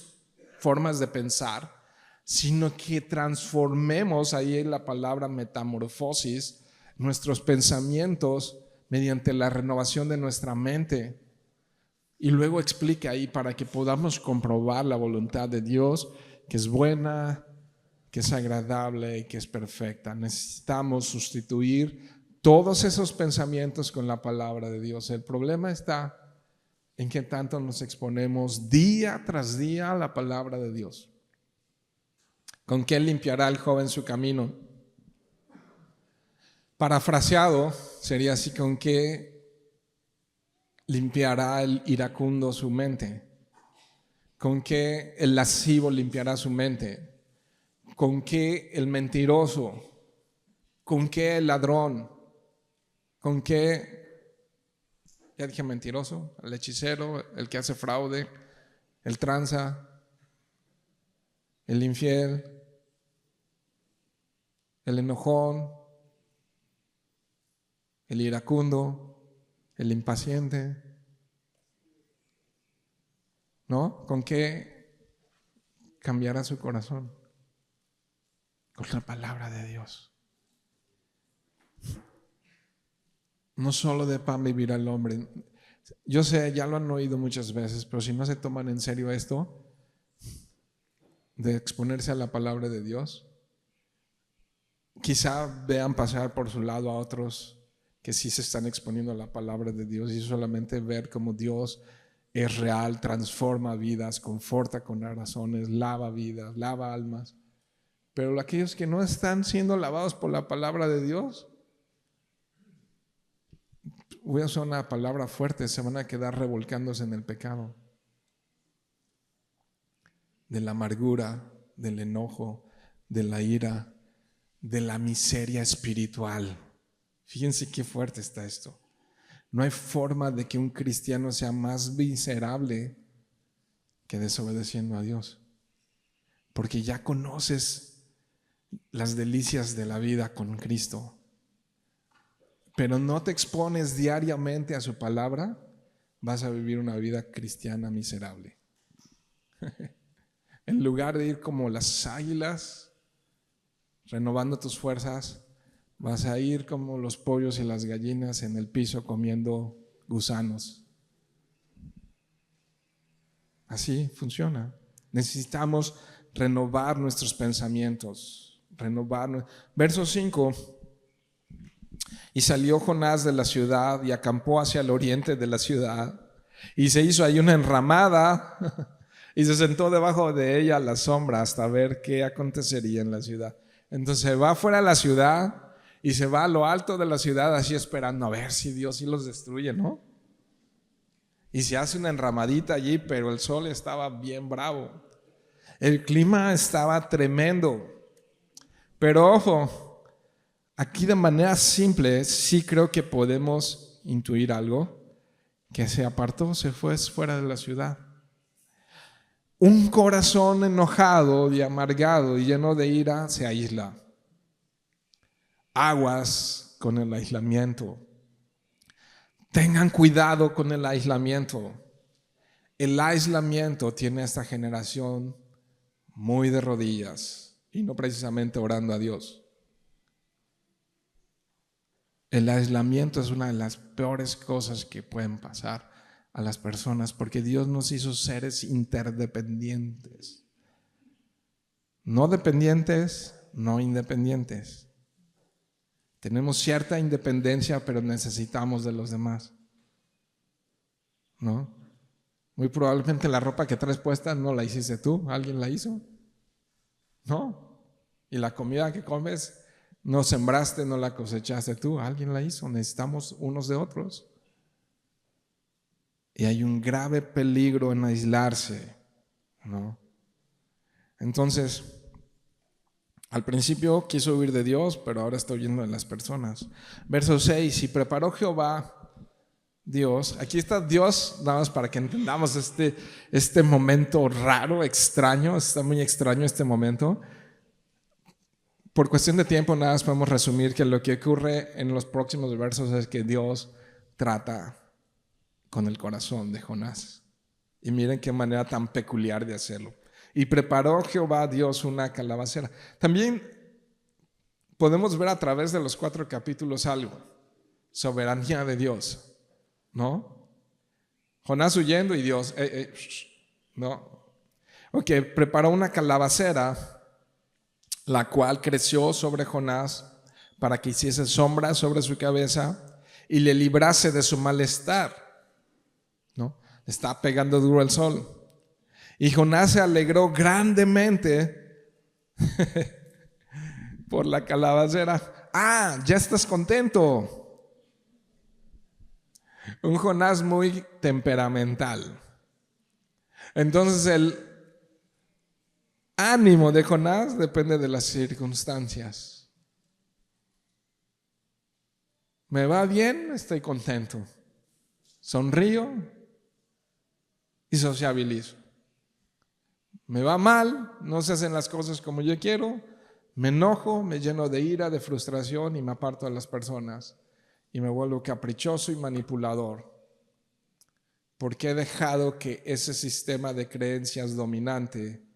formas de pensar, sino que transformemos, ahí en la palabra metamorfosis, nuestros pensamientos mediante la renovación de nuestra mente. Y luego explica ahí para que podamos comprobar la voluntad de Dios, que es buena, que es agradable y que es perfecta. Necesitamos sustituir todos esos pensamientos con la palabra de Dios. El problema está en que tanto nos exponemos día tras día a la palabra de Dios. ¿Con qué limpiará el joven su camino? Parafraseado sería así: ¿con qué limpiará el iracundo su mente? ¿Con qué el lascivo limpiará su mente? ¿Con qué el mentiroso? ¿Con qué el ladrón? ¿Con qué, ya dije mentiroso, el hechicero, el que hace fraude, el tranza, el infiel, el enojón, el iracundo, el impaciente? ¿No? ¿Con qué cambiará su corazón? Con la palabra de Dios. No solo de pan vivirá el hombre. Yo sé, ya lo han oído muchas veces, pero si no se toman en serio esto de exponerse a la palabra de Dios, quizá vean pasar por su lado a otros que sí se están exponiendo a la palabra de Dios, y solamente ver cómo Dios es real, transforma vidas, conforta con razones, lava vidas, lava almas. Pero aquellos que no están siendo lavados por la palabra de Dios, voy a usar una palabra fuerte, se van a quedar revolcándose en el pecado, de la amargura, del enojo, de la ira, de la miseria espiritual. Fíjense qué fuerte está esto. No hay forma de que un cristiano sea más miserable que desobedeciendo a Dios, porque ya conoces las delicias de la vida con Cristo, pero no te expones diariamente a su palabra, vas a vivir una vida cristiana miserable. En lugar de ir como las águilas, renovando tus fuerzas, vas a ir como los pollos y las gallinas en el piso comiendo gusanos. Así funciona. Necesitamos renovar nuestros pensamientos. Verso 5. Y salió Jonás de la ciudad y acampó hacia el oriente de la ciudad, y se hizo ahí una enramada y se sentó debajo de ella a la sombra hasta ver qué acontecería en la ciudad. Entonces se va fuera de la ciudad y se va a lo alto de la ciudad, así esperando a ver si Dios sí los destruye, ¿no? Y se hace una enramadita allí, pero el sol estaba bien bravo, el clima estaba tremendo. Pero ojo, aquí de manera simple sí creo que podemos intuir algo, que se apartó, se fue fuera de la ciudad. Un corazón enojado y amargado y lleno de ira se aísla. Aguas con el aislamiento. Tengan cuidado con el aislamiento. El aislamiento tiene a esta generación muy de rodillas y no precisamente orando a Dios. El aislamiento es una de las peores cosas que pueden pasar a las personas, porque Dios nos hizo seres interdependientes. No dependientes, no independientes. Tenemos cierta independencia, pero necesitamos de los demás, ¿no? Muy probablemente la ropa que traes puesta no la hiciste tú, alguien la hizo, ¿no? Y la comida que comes no sembraste, no la cosechaste tú, alguien la hizo. Necesitamos unos de otros. Y hay un grave peligro en aislarse, ¿no? Entonces, al principio quiso huir de Dios, pero ahora está huyendo de las personas. Verso 6, y preparó Jehová Dios, aquí está Dios, nada más para que entendamos este momento raro, extraño, está muy extraño este momento. Por cuestión de tiempo, nada más podemos resumir que lo que ocurre en los próximos versos es que Dios trata con el corazón de Jonás. Y miren qué manera tan peculiar de hacerlo. Y preparó Jehová Dios una calabacera. También podemos ver a través de los 4 capítulos algo, soberanía de Dios, ¿no? Jonás huyendo y Dios, no. Ok, preparó una calabacera, la cual creció sobre Jonás para que hiciese sombra sobre su cabeza y le librase de su malestar, ¿no? Le está pegando duro el sol. Y Jonás se alegró grandemente por la calabacera. Ah, ya estás contento. Un Jonás muy temperamental. Entonces el ánimo de Jonás depende de las circunstancias. Me va bien, estoy contento. Sonrío y sociabilizo. Me va mal, no se hacen las cosas como yo quiero, me enojo, me lleno de ira, de frustración y me aparto de las personas y me vuelvo caprichoso y manipulador, porque he dejado que ese sistema de creencias dominante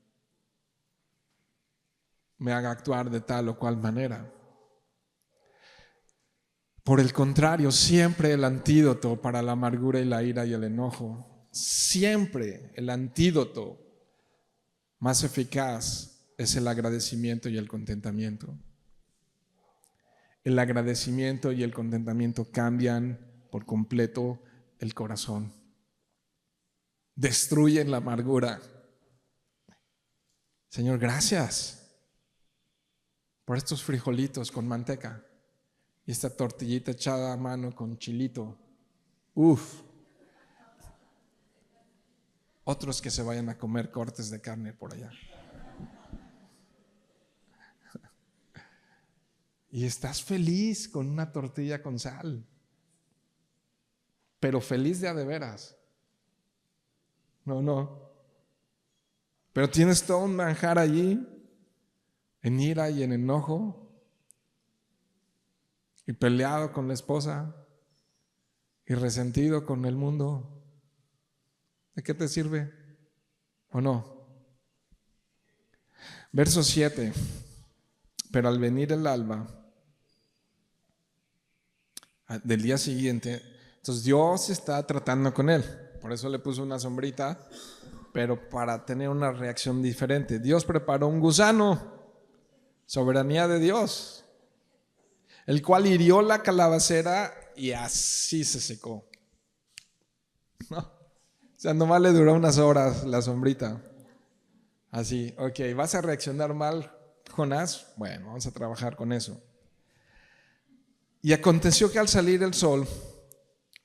me haga actuar de tal o cual manera. Por el contrario, siempre el antídoto para la amargura y la ira y el enojo, siempre el antídoto más eficaz es el agradecimiento y el contentamiento. El agradecimiento y el contentamiento cambian por completo el corazón. Destruyen la amargura. Señor, gracias por estos frijolitos con manteca y esta tortillita echada a mano con chilito. Uf. Otros que se vayan a comer cortes de carne por allá. Y estás feliz con una tortilla con sal, pero feliz de a de veras. No. Pero tienes todo un manjar allí, en ira y en enojo, y peleado con la esposa, y resentido con el mundo. ¿De qué te sirve? ¿O no? Verso 7. Pero al venir el alba del día siguiente, entonces Dios está tratando con él. Por eso le puso una sombrita, pero para tener una reacción diferente. Dios preparó un gusano, soberanía de Dios, el cual hirió la calabacera y así se secó. ¿No? O sea, nomás le duró unas horas la sombrita. Así, ok, ¿vas a reaccionar mal, Jonás? Bueno, vamos a trabajar con eso. Y aconteció que al salir el sol,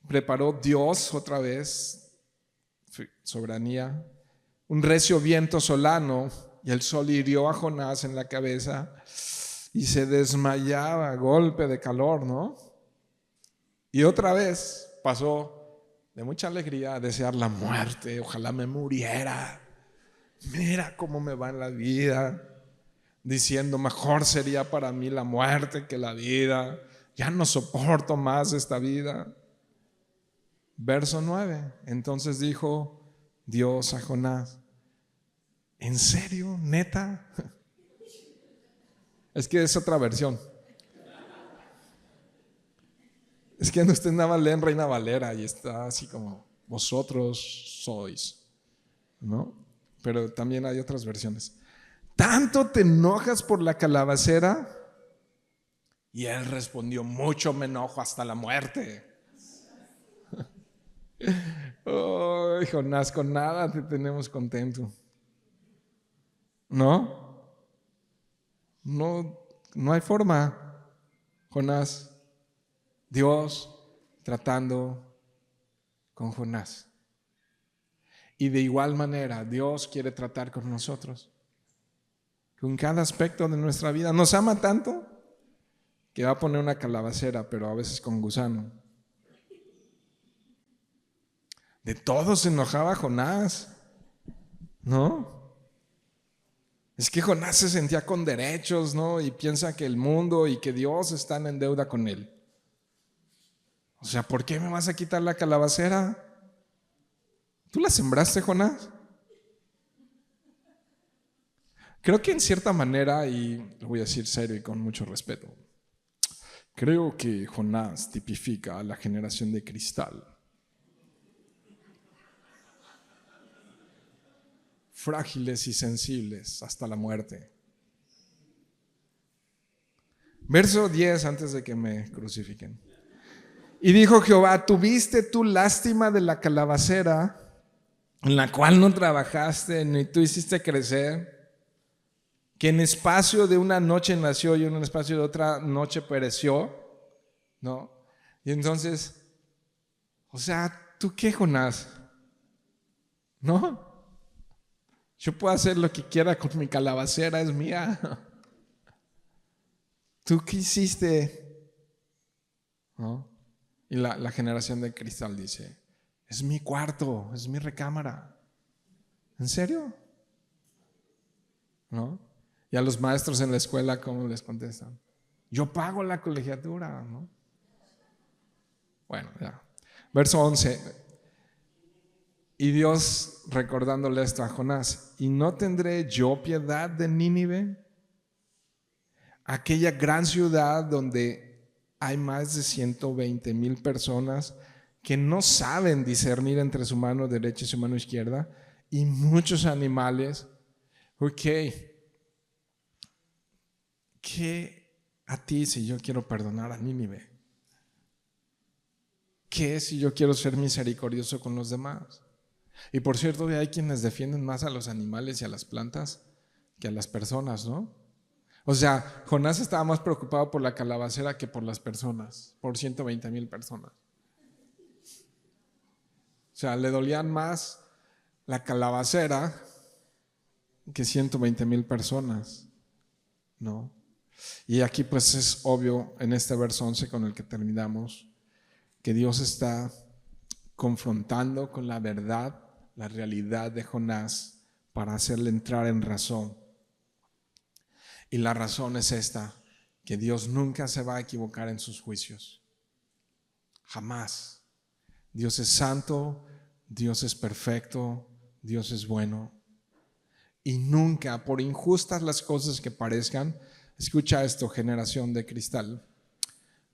preparó Dios otra vez, soberanía, un recio viento solano, y el sol hirió a Jonás en la cabeza y se desmayaba a golpe de calor, ¿no? Y otra vez pasó de mucha alegría a desear la muerte. Ojalá me muriera. Mira cómo me va en la vida. Diciendo, mejor sería para mí la muerte que la vida. Ya no soporto más esta vida. Verso 9. Entonces dijo Dios a Jonás, ¿en serio? ¿Neta? Es que es otra versión. Es que usted nada más lee en Reina Valera y está así como, vosotros sois, ¿no? Pero también hay otras versiones. ¿Tanto te enojas por la calabacera? Y él respondió, mucho me enojo hasta la muerte. Oh, Jonás, con nada te tenemos contento. ¿No? No hay forma, Jonás. Dios tratando con Jonás. Y de igual manera, Dios quiere tratar con nosotros. Con cada aspecto de nuestra vida. Nos ama tanto que va a poner una calabacera, pero a veces con gusano. De todo se enojaba Jonás, ¿no? Es que Jonás se sentía con derechos, ¿no? Y piensa que el mundo y que Dios están en deuda con él. O sea, ¿por qué me vas a quitar la calabacera? ¿Tú la sembraste, Jonás? Creo que en cierta manera, y lo voy a decir serio y con mucho respeto, creo que Jonás tipifica a la generación de cristal. Frágiles y sensibles hasta la muerte. Verso 10 antes de que me crucifiquen. Y dijo Jehová: ¿tuviste tú lástima de la calabacera en la cual no trabajaste ni tú hiciste crecer? Que en espacio de una noche nació y en un espacio de otra noche pereció, ¿no? Y entonces, o sea, ¿tú qué, Jonás? ¿No? Yo puedo hacer lo que quiera con mi calabacera, es mía. ¿Tú qué hiciste? ¿No? Y la generación de cristal dice: es mi cuarto, es mi recámara. ¿En serio? ¿No? Y a los maestros en la escuela, ¿cómo les contestan? Yo pago la colegiatura, ¿no? Bueno, ya. Verso 11. Y Dios recordándole esto a Jonás: ¿y no tendré yo piedad de Nínive? Aquella gran ciudad donde hay más de 120,000 personas que no saben discernir entre su mano derecha y su mano izquierda, y muchos animales. Ok, ¿qué a ti si yo quiero perdonar a Nínive? ¿Qué si yo quiero ser misericordioso con los demás? Y por cierto, hay quienes defienden más a los animales y a las plantas que a las personas, ¿no? O sea, Jonás estaba más preocupado por la calabacera que por las personas, por 120,000 personas. O sea, le dolían más la calabacera que 120,000 personas, ¿no? Y aquí pues es obvio en este verso 11 con el que terminamos, que Dios está confrontando con la verdad, la realidad de Jonás para hacerle entrar en razón. Y la razón es esta: que Dios nunca se va a equivocar en sus juicios. Jamás. Dios es santo, Dios es perfecto, Dios es bueno. Y nunca, por injustas las cosas que parezcan, escucha esto, generación de cristal,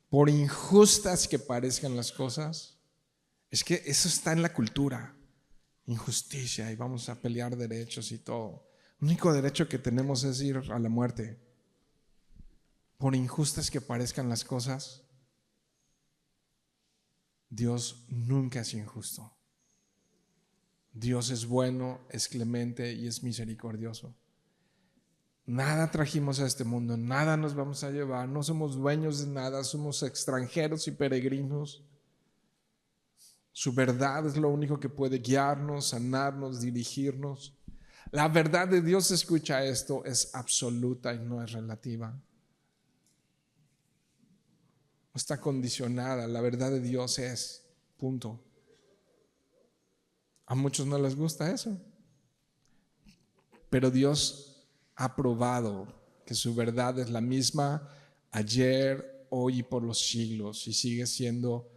por injustas que parezcan las cosas, es que eso está en la cultura, injusticia, y vamos a pelear derechos y todo. El único derecho que tenemos es ir a la muerte. Por injustas que parezcan las cosas, Dios nunca es injusto. Dios es bueno, es clemente y es misericordioso. Nada trajimos a este mundo, nada nos vamos a llevar, no somos dueños de nada, somos extranjeros y peregrinos. Su verdad es lo único que puede guiarnos, sanarnos, dirigirnos. La verdad de Dios, escucha esto, es absoluta y no es relativa. No está condicionada, la verdad de Dios es, punto. A muchos no les gusta eso, pero Dios ha probado que su verdad es la misma ayer, hoy y por los siglos, y sigue siendo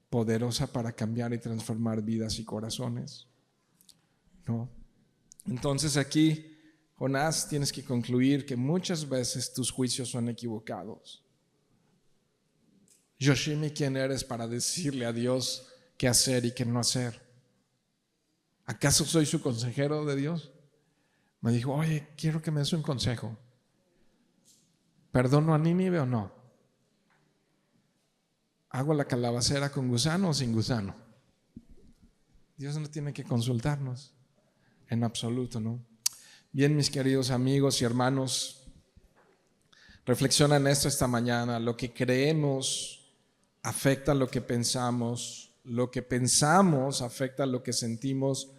poderosa para cambiar y transformar vidas y corazones, ¿no? Entonces aquí, Jonás, tienes que concluir que muchas veces tus juicios son equivocados. Yoshimi, ¿quién eres para decirle a Dios qué hacer y qué no hacer? ¿Acaso soy su consejero de Dios? Me dijo: oye, quiero que me des un consejo. ¿Perdono a Nínive o no? ¿Hago la calabacera con gusano o sin gusano? Dios no tiene que consultarnos en absoluto, ¿no? Bien, mis queridos amigos y hermanos, reflexiona en esto esta mañana. Lo que creemos afecta lo que pensamos afecta lo que sentimos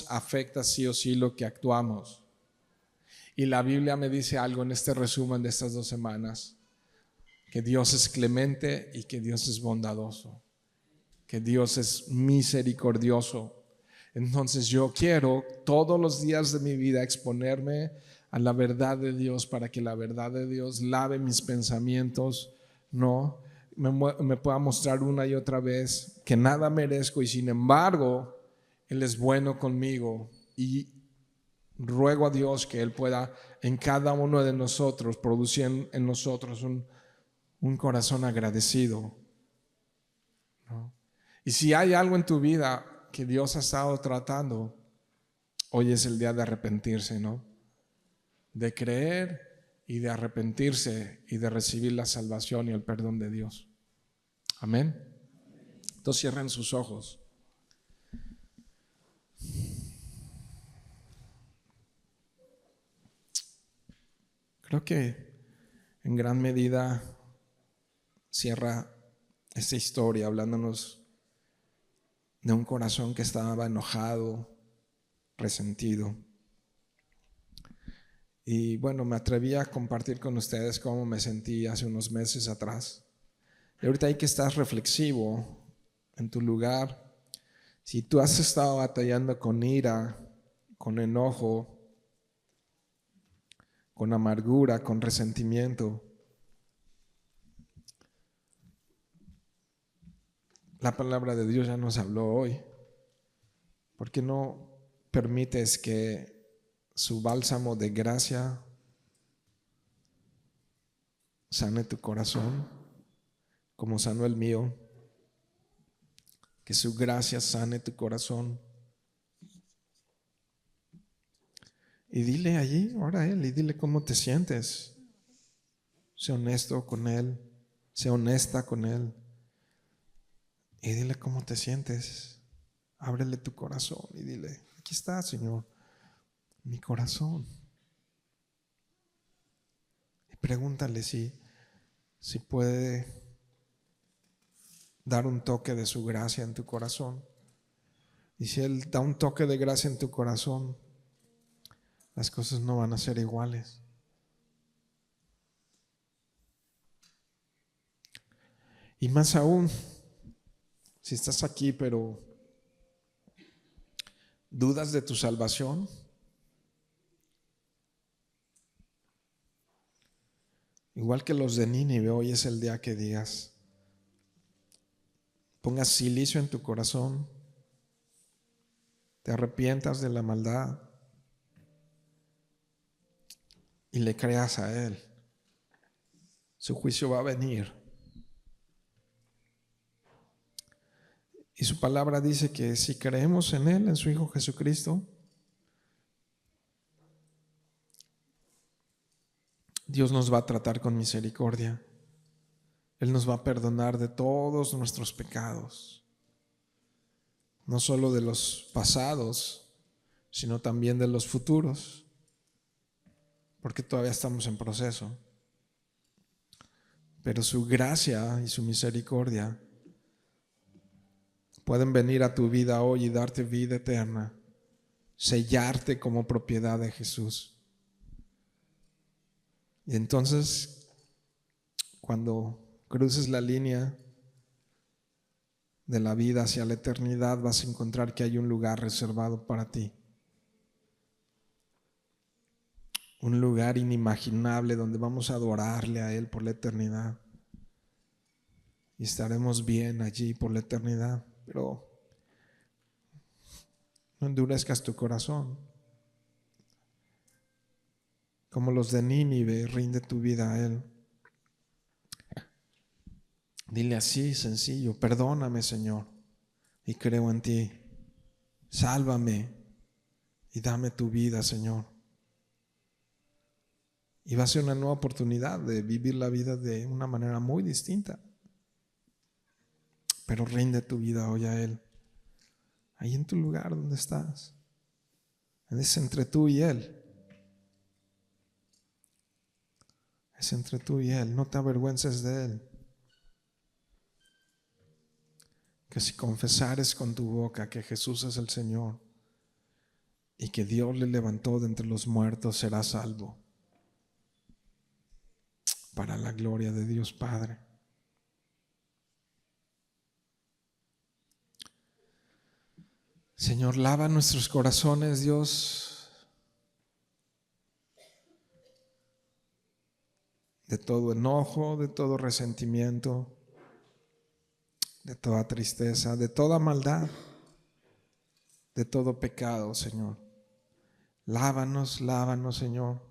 afecta sí o sí lo que actuamos. Y la Biblia me dice algo en este resumen de estas 2 semanas: que Dios es clemente y que Dios es bondadoso, que Dios es misericordioso. Entonces yo quiero todos los días de mi vida exponerme a la verdad de Dios para que la verdad de Dios lave mis pensamientos, no me pueda mostrar una y otra vez que nada merezco y sin embargo Él es bueno conmigo, y ruego a Dios que Él pueda en cada uno de nosotros producir en nosotros un corazón agradecido, ¿no? Y si hay algo en tu vida que Dios ha estado tratando, hoy es el día de arrepentirse, ¿no? De creer y de arrepentirse y de recibir la salvación y el perdón de Dios. Amén. Entonces cierren sus ojos. Creo que en gran medida cierra esta historia hablándonos de un corazón que estaba enojado, resentido. Y bueno, me atreví a compartir con ustedes cómo me sentí hace unos meses atrás. Y ahorita hay que estar reflexivo en tu lugar. Si tú has estado batallando con ira, con enojo, con amargura, con resentimiento, la palabra de Dios ya nos habló hoy. ¿Por qué no permites que su bálsamo de gracia sane tu corazón como sanó el mío? Que su gracia sane tu corazón. Y dile allí, ora a Él y dile cómo te sientes. Sé honesto con Él, sé honesta con Él. Y dile cómo te sientes. Ábrele tu corazón y dile, aquí está, Señor, mi corazón. Y pregúntale si puede dar un toque de su gracia en tu corazón. Y si Él da un toque de gracia en tu corazón, las cosas no van a ser iguales. Y más aún, si estás aquí pero dudas de tu salvación, igual que los de Nínive, hoy es el día que digas, pongas silicio en tu corazón, te arrepientas de la maldad y le creas a Él. Su juicio va a venir. Y su palabra dice que si creemos en Él, en su Hijo Jesucristo, Dios nos va a tratar con misericordia. Él nos va a perdonar de todos nuestros pecados, no solo de los pasados, sino también de los futuros, porque todavía estamos en proceso. Pero su gracia y su misericordia pueden venir a tu vida hoy y darte vida eterna, sellarte como propiedad de Jesús. Y entonces, cuando cruces la línea de la vida hacia la eternidad, vas a encontrar que hay un lugar reservado para ti. Un lugar inimaginable donde vamos a adorarle a Él por la eternidad. Y estaremos bien allí por la eternidad. Pero no endurezcas tu corazón. Como los de Nínive, rinde tu vida a Él. Dile así, sencillo, perdóname, Señor, y creo en ti. Sálvame y dame tu vida, Señor. Y va a ser una nueva oportunidad de vivir la vida de una manera muy distinta. Pero rinde tu vida hoy a Él. Ahí en tu lugar donde estás. Es entre tú y Él. Es entre tú y Él. No te avergüences de Él. Que si confesares con tu boca que Jesús es el Señor y que Dios le levantó de entre los muertos, serás salvo. Para la gloria de Dios Padre. Señor, lava nuestros corazones, Dios, de todo enojo, de todo resentimiento, de toda tristeza, de toda maldad, de todo pecado, Señor. Lávanos, lávanos, Señor.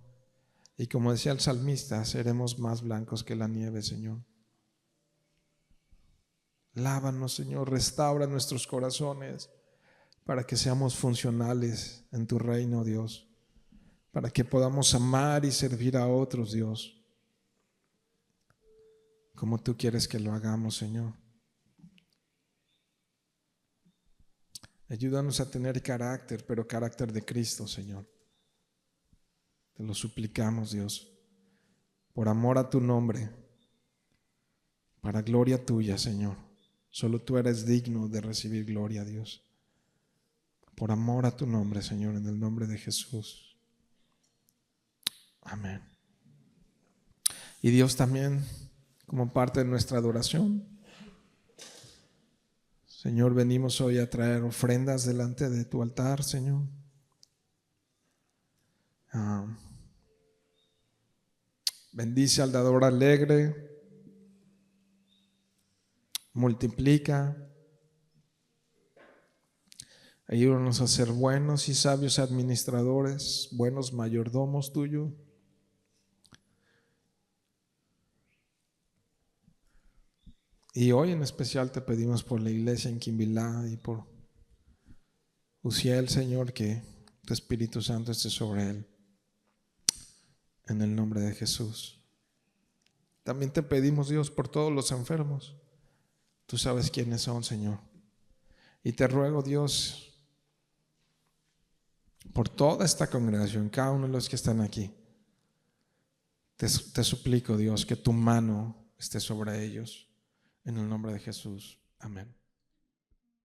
Y como decía el salmista, seremos más blancos que la nieve, Señor. Lávanos, Señor, restaura nuestros corazones para que seamos funcionales en tu reino, Dios, para que podamos amar y servir a otros, Dios, como tú quieres que lo hagamos, Señor. Ayúdanos a tener carácter, pero carácter de Cristo, Señor. Te lo suplicamos, Dios, por amor a tu nombre, para gloria tuya, Señor. Solo tú eres digno de recibir gloria, Dios. Por amor a tu nombre, Señor, en el nombre de Jesús. Amén. Y Dios también, como parte de nuestra adoración, Señor, venimos hoy a traer ofrendas delante de tu altar, Señor. Bendice al dador alegre, multiplica, ayúdanos a ser buenos y sabios administradores, buenos mayordomos tuyos. Y hoy en especial te pedimos por la iglesia en Quimbilá y por Uziel, Señor, que tu Espíritu Santo esté sobre él. En el nombre de Jesús. También te pedimos, Dios, por todos los enfermos. Tú sabes quiénes son, Señor. Y te ruego, Dios, por toda esta congregación, cada uno de los que están aquí. Te suplico, Dios, que tu mano esté sobre ellos. En el nombre de Jesús. Amén.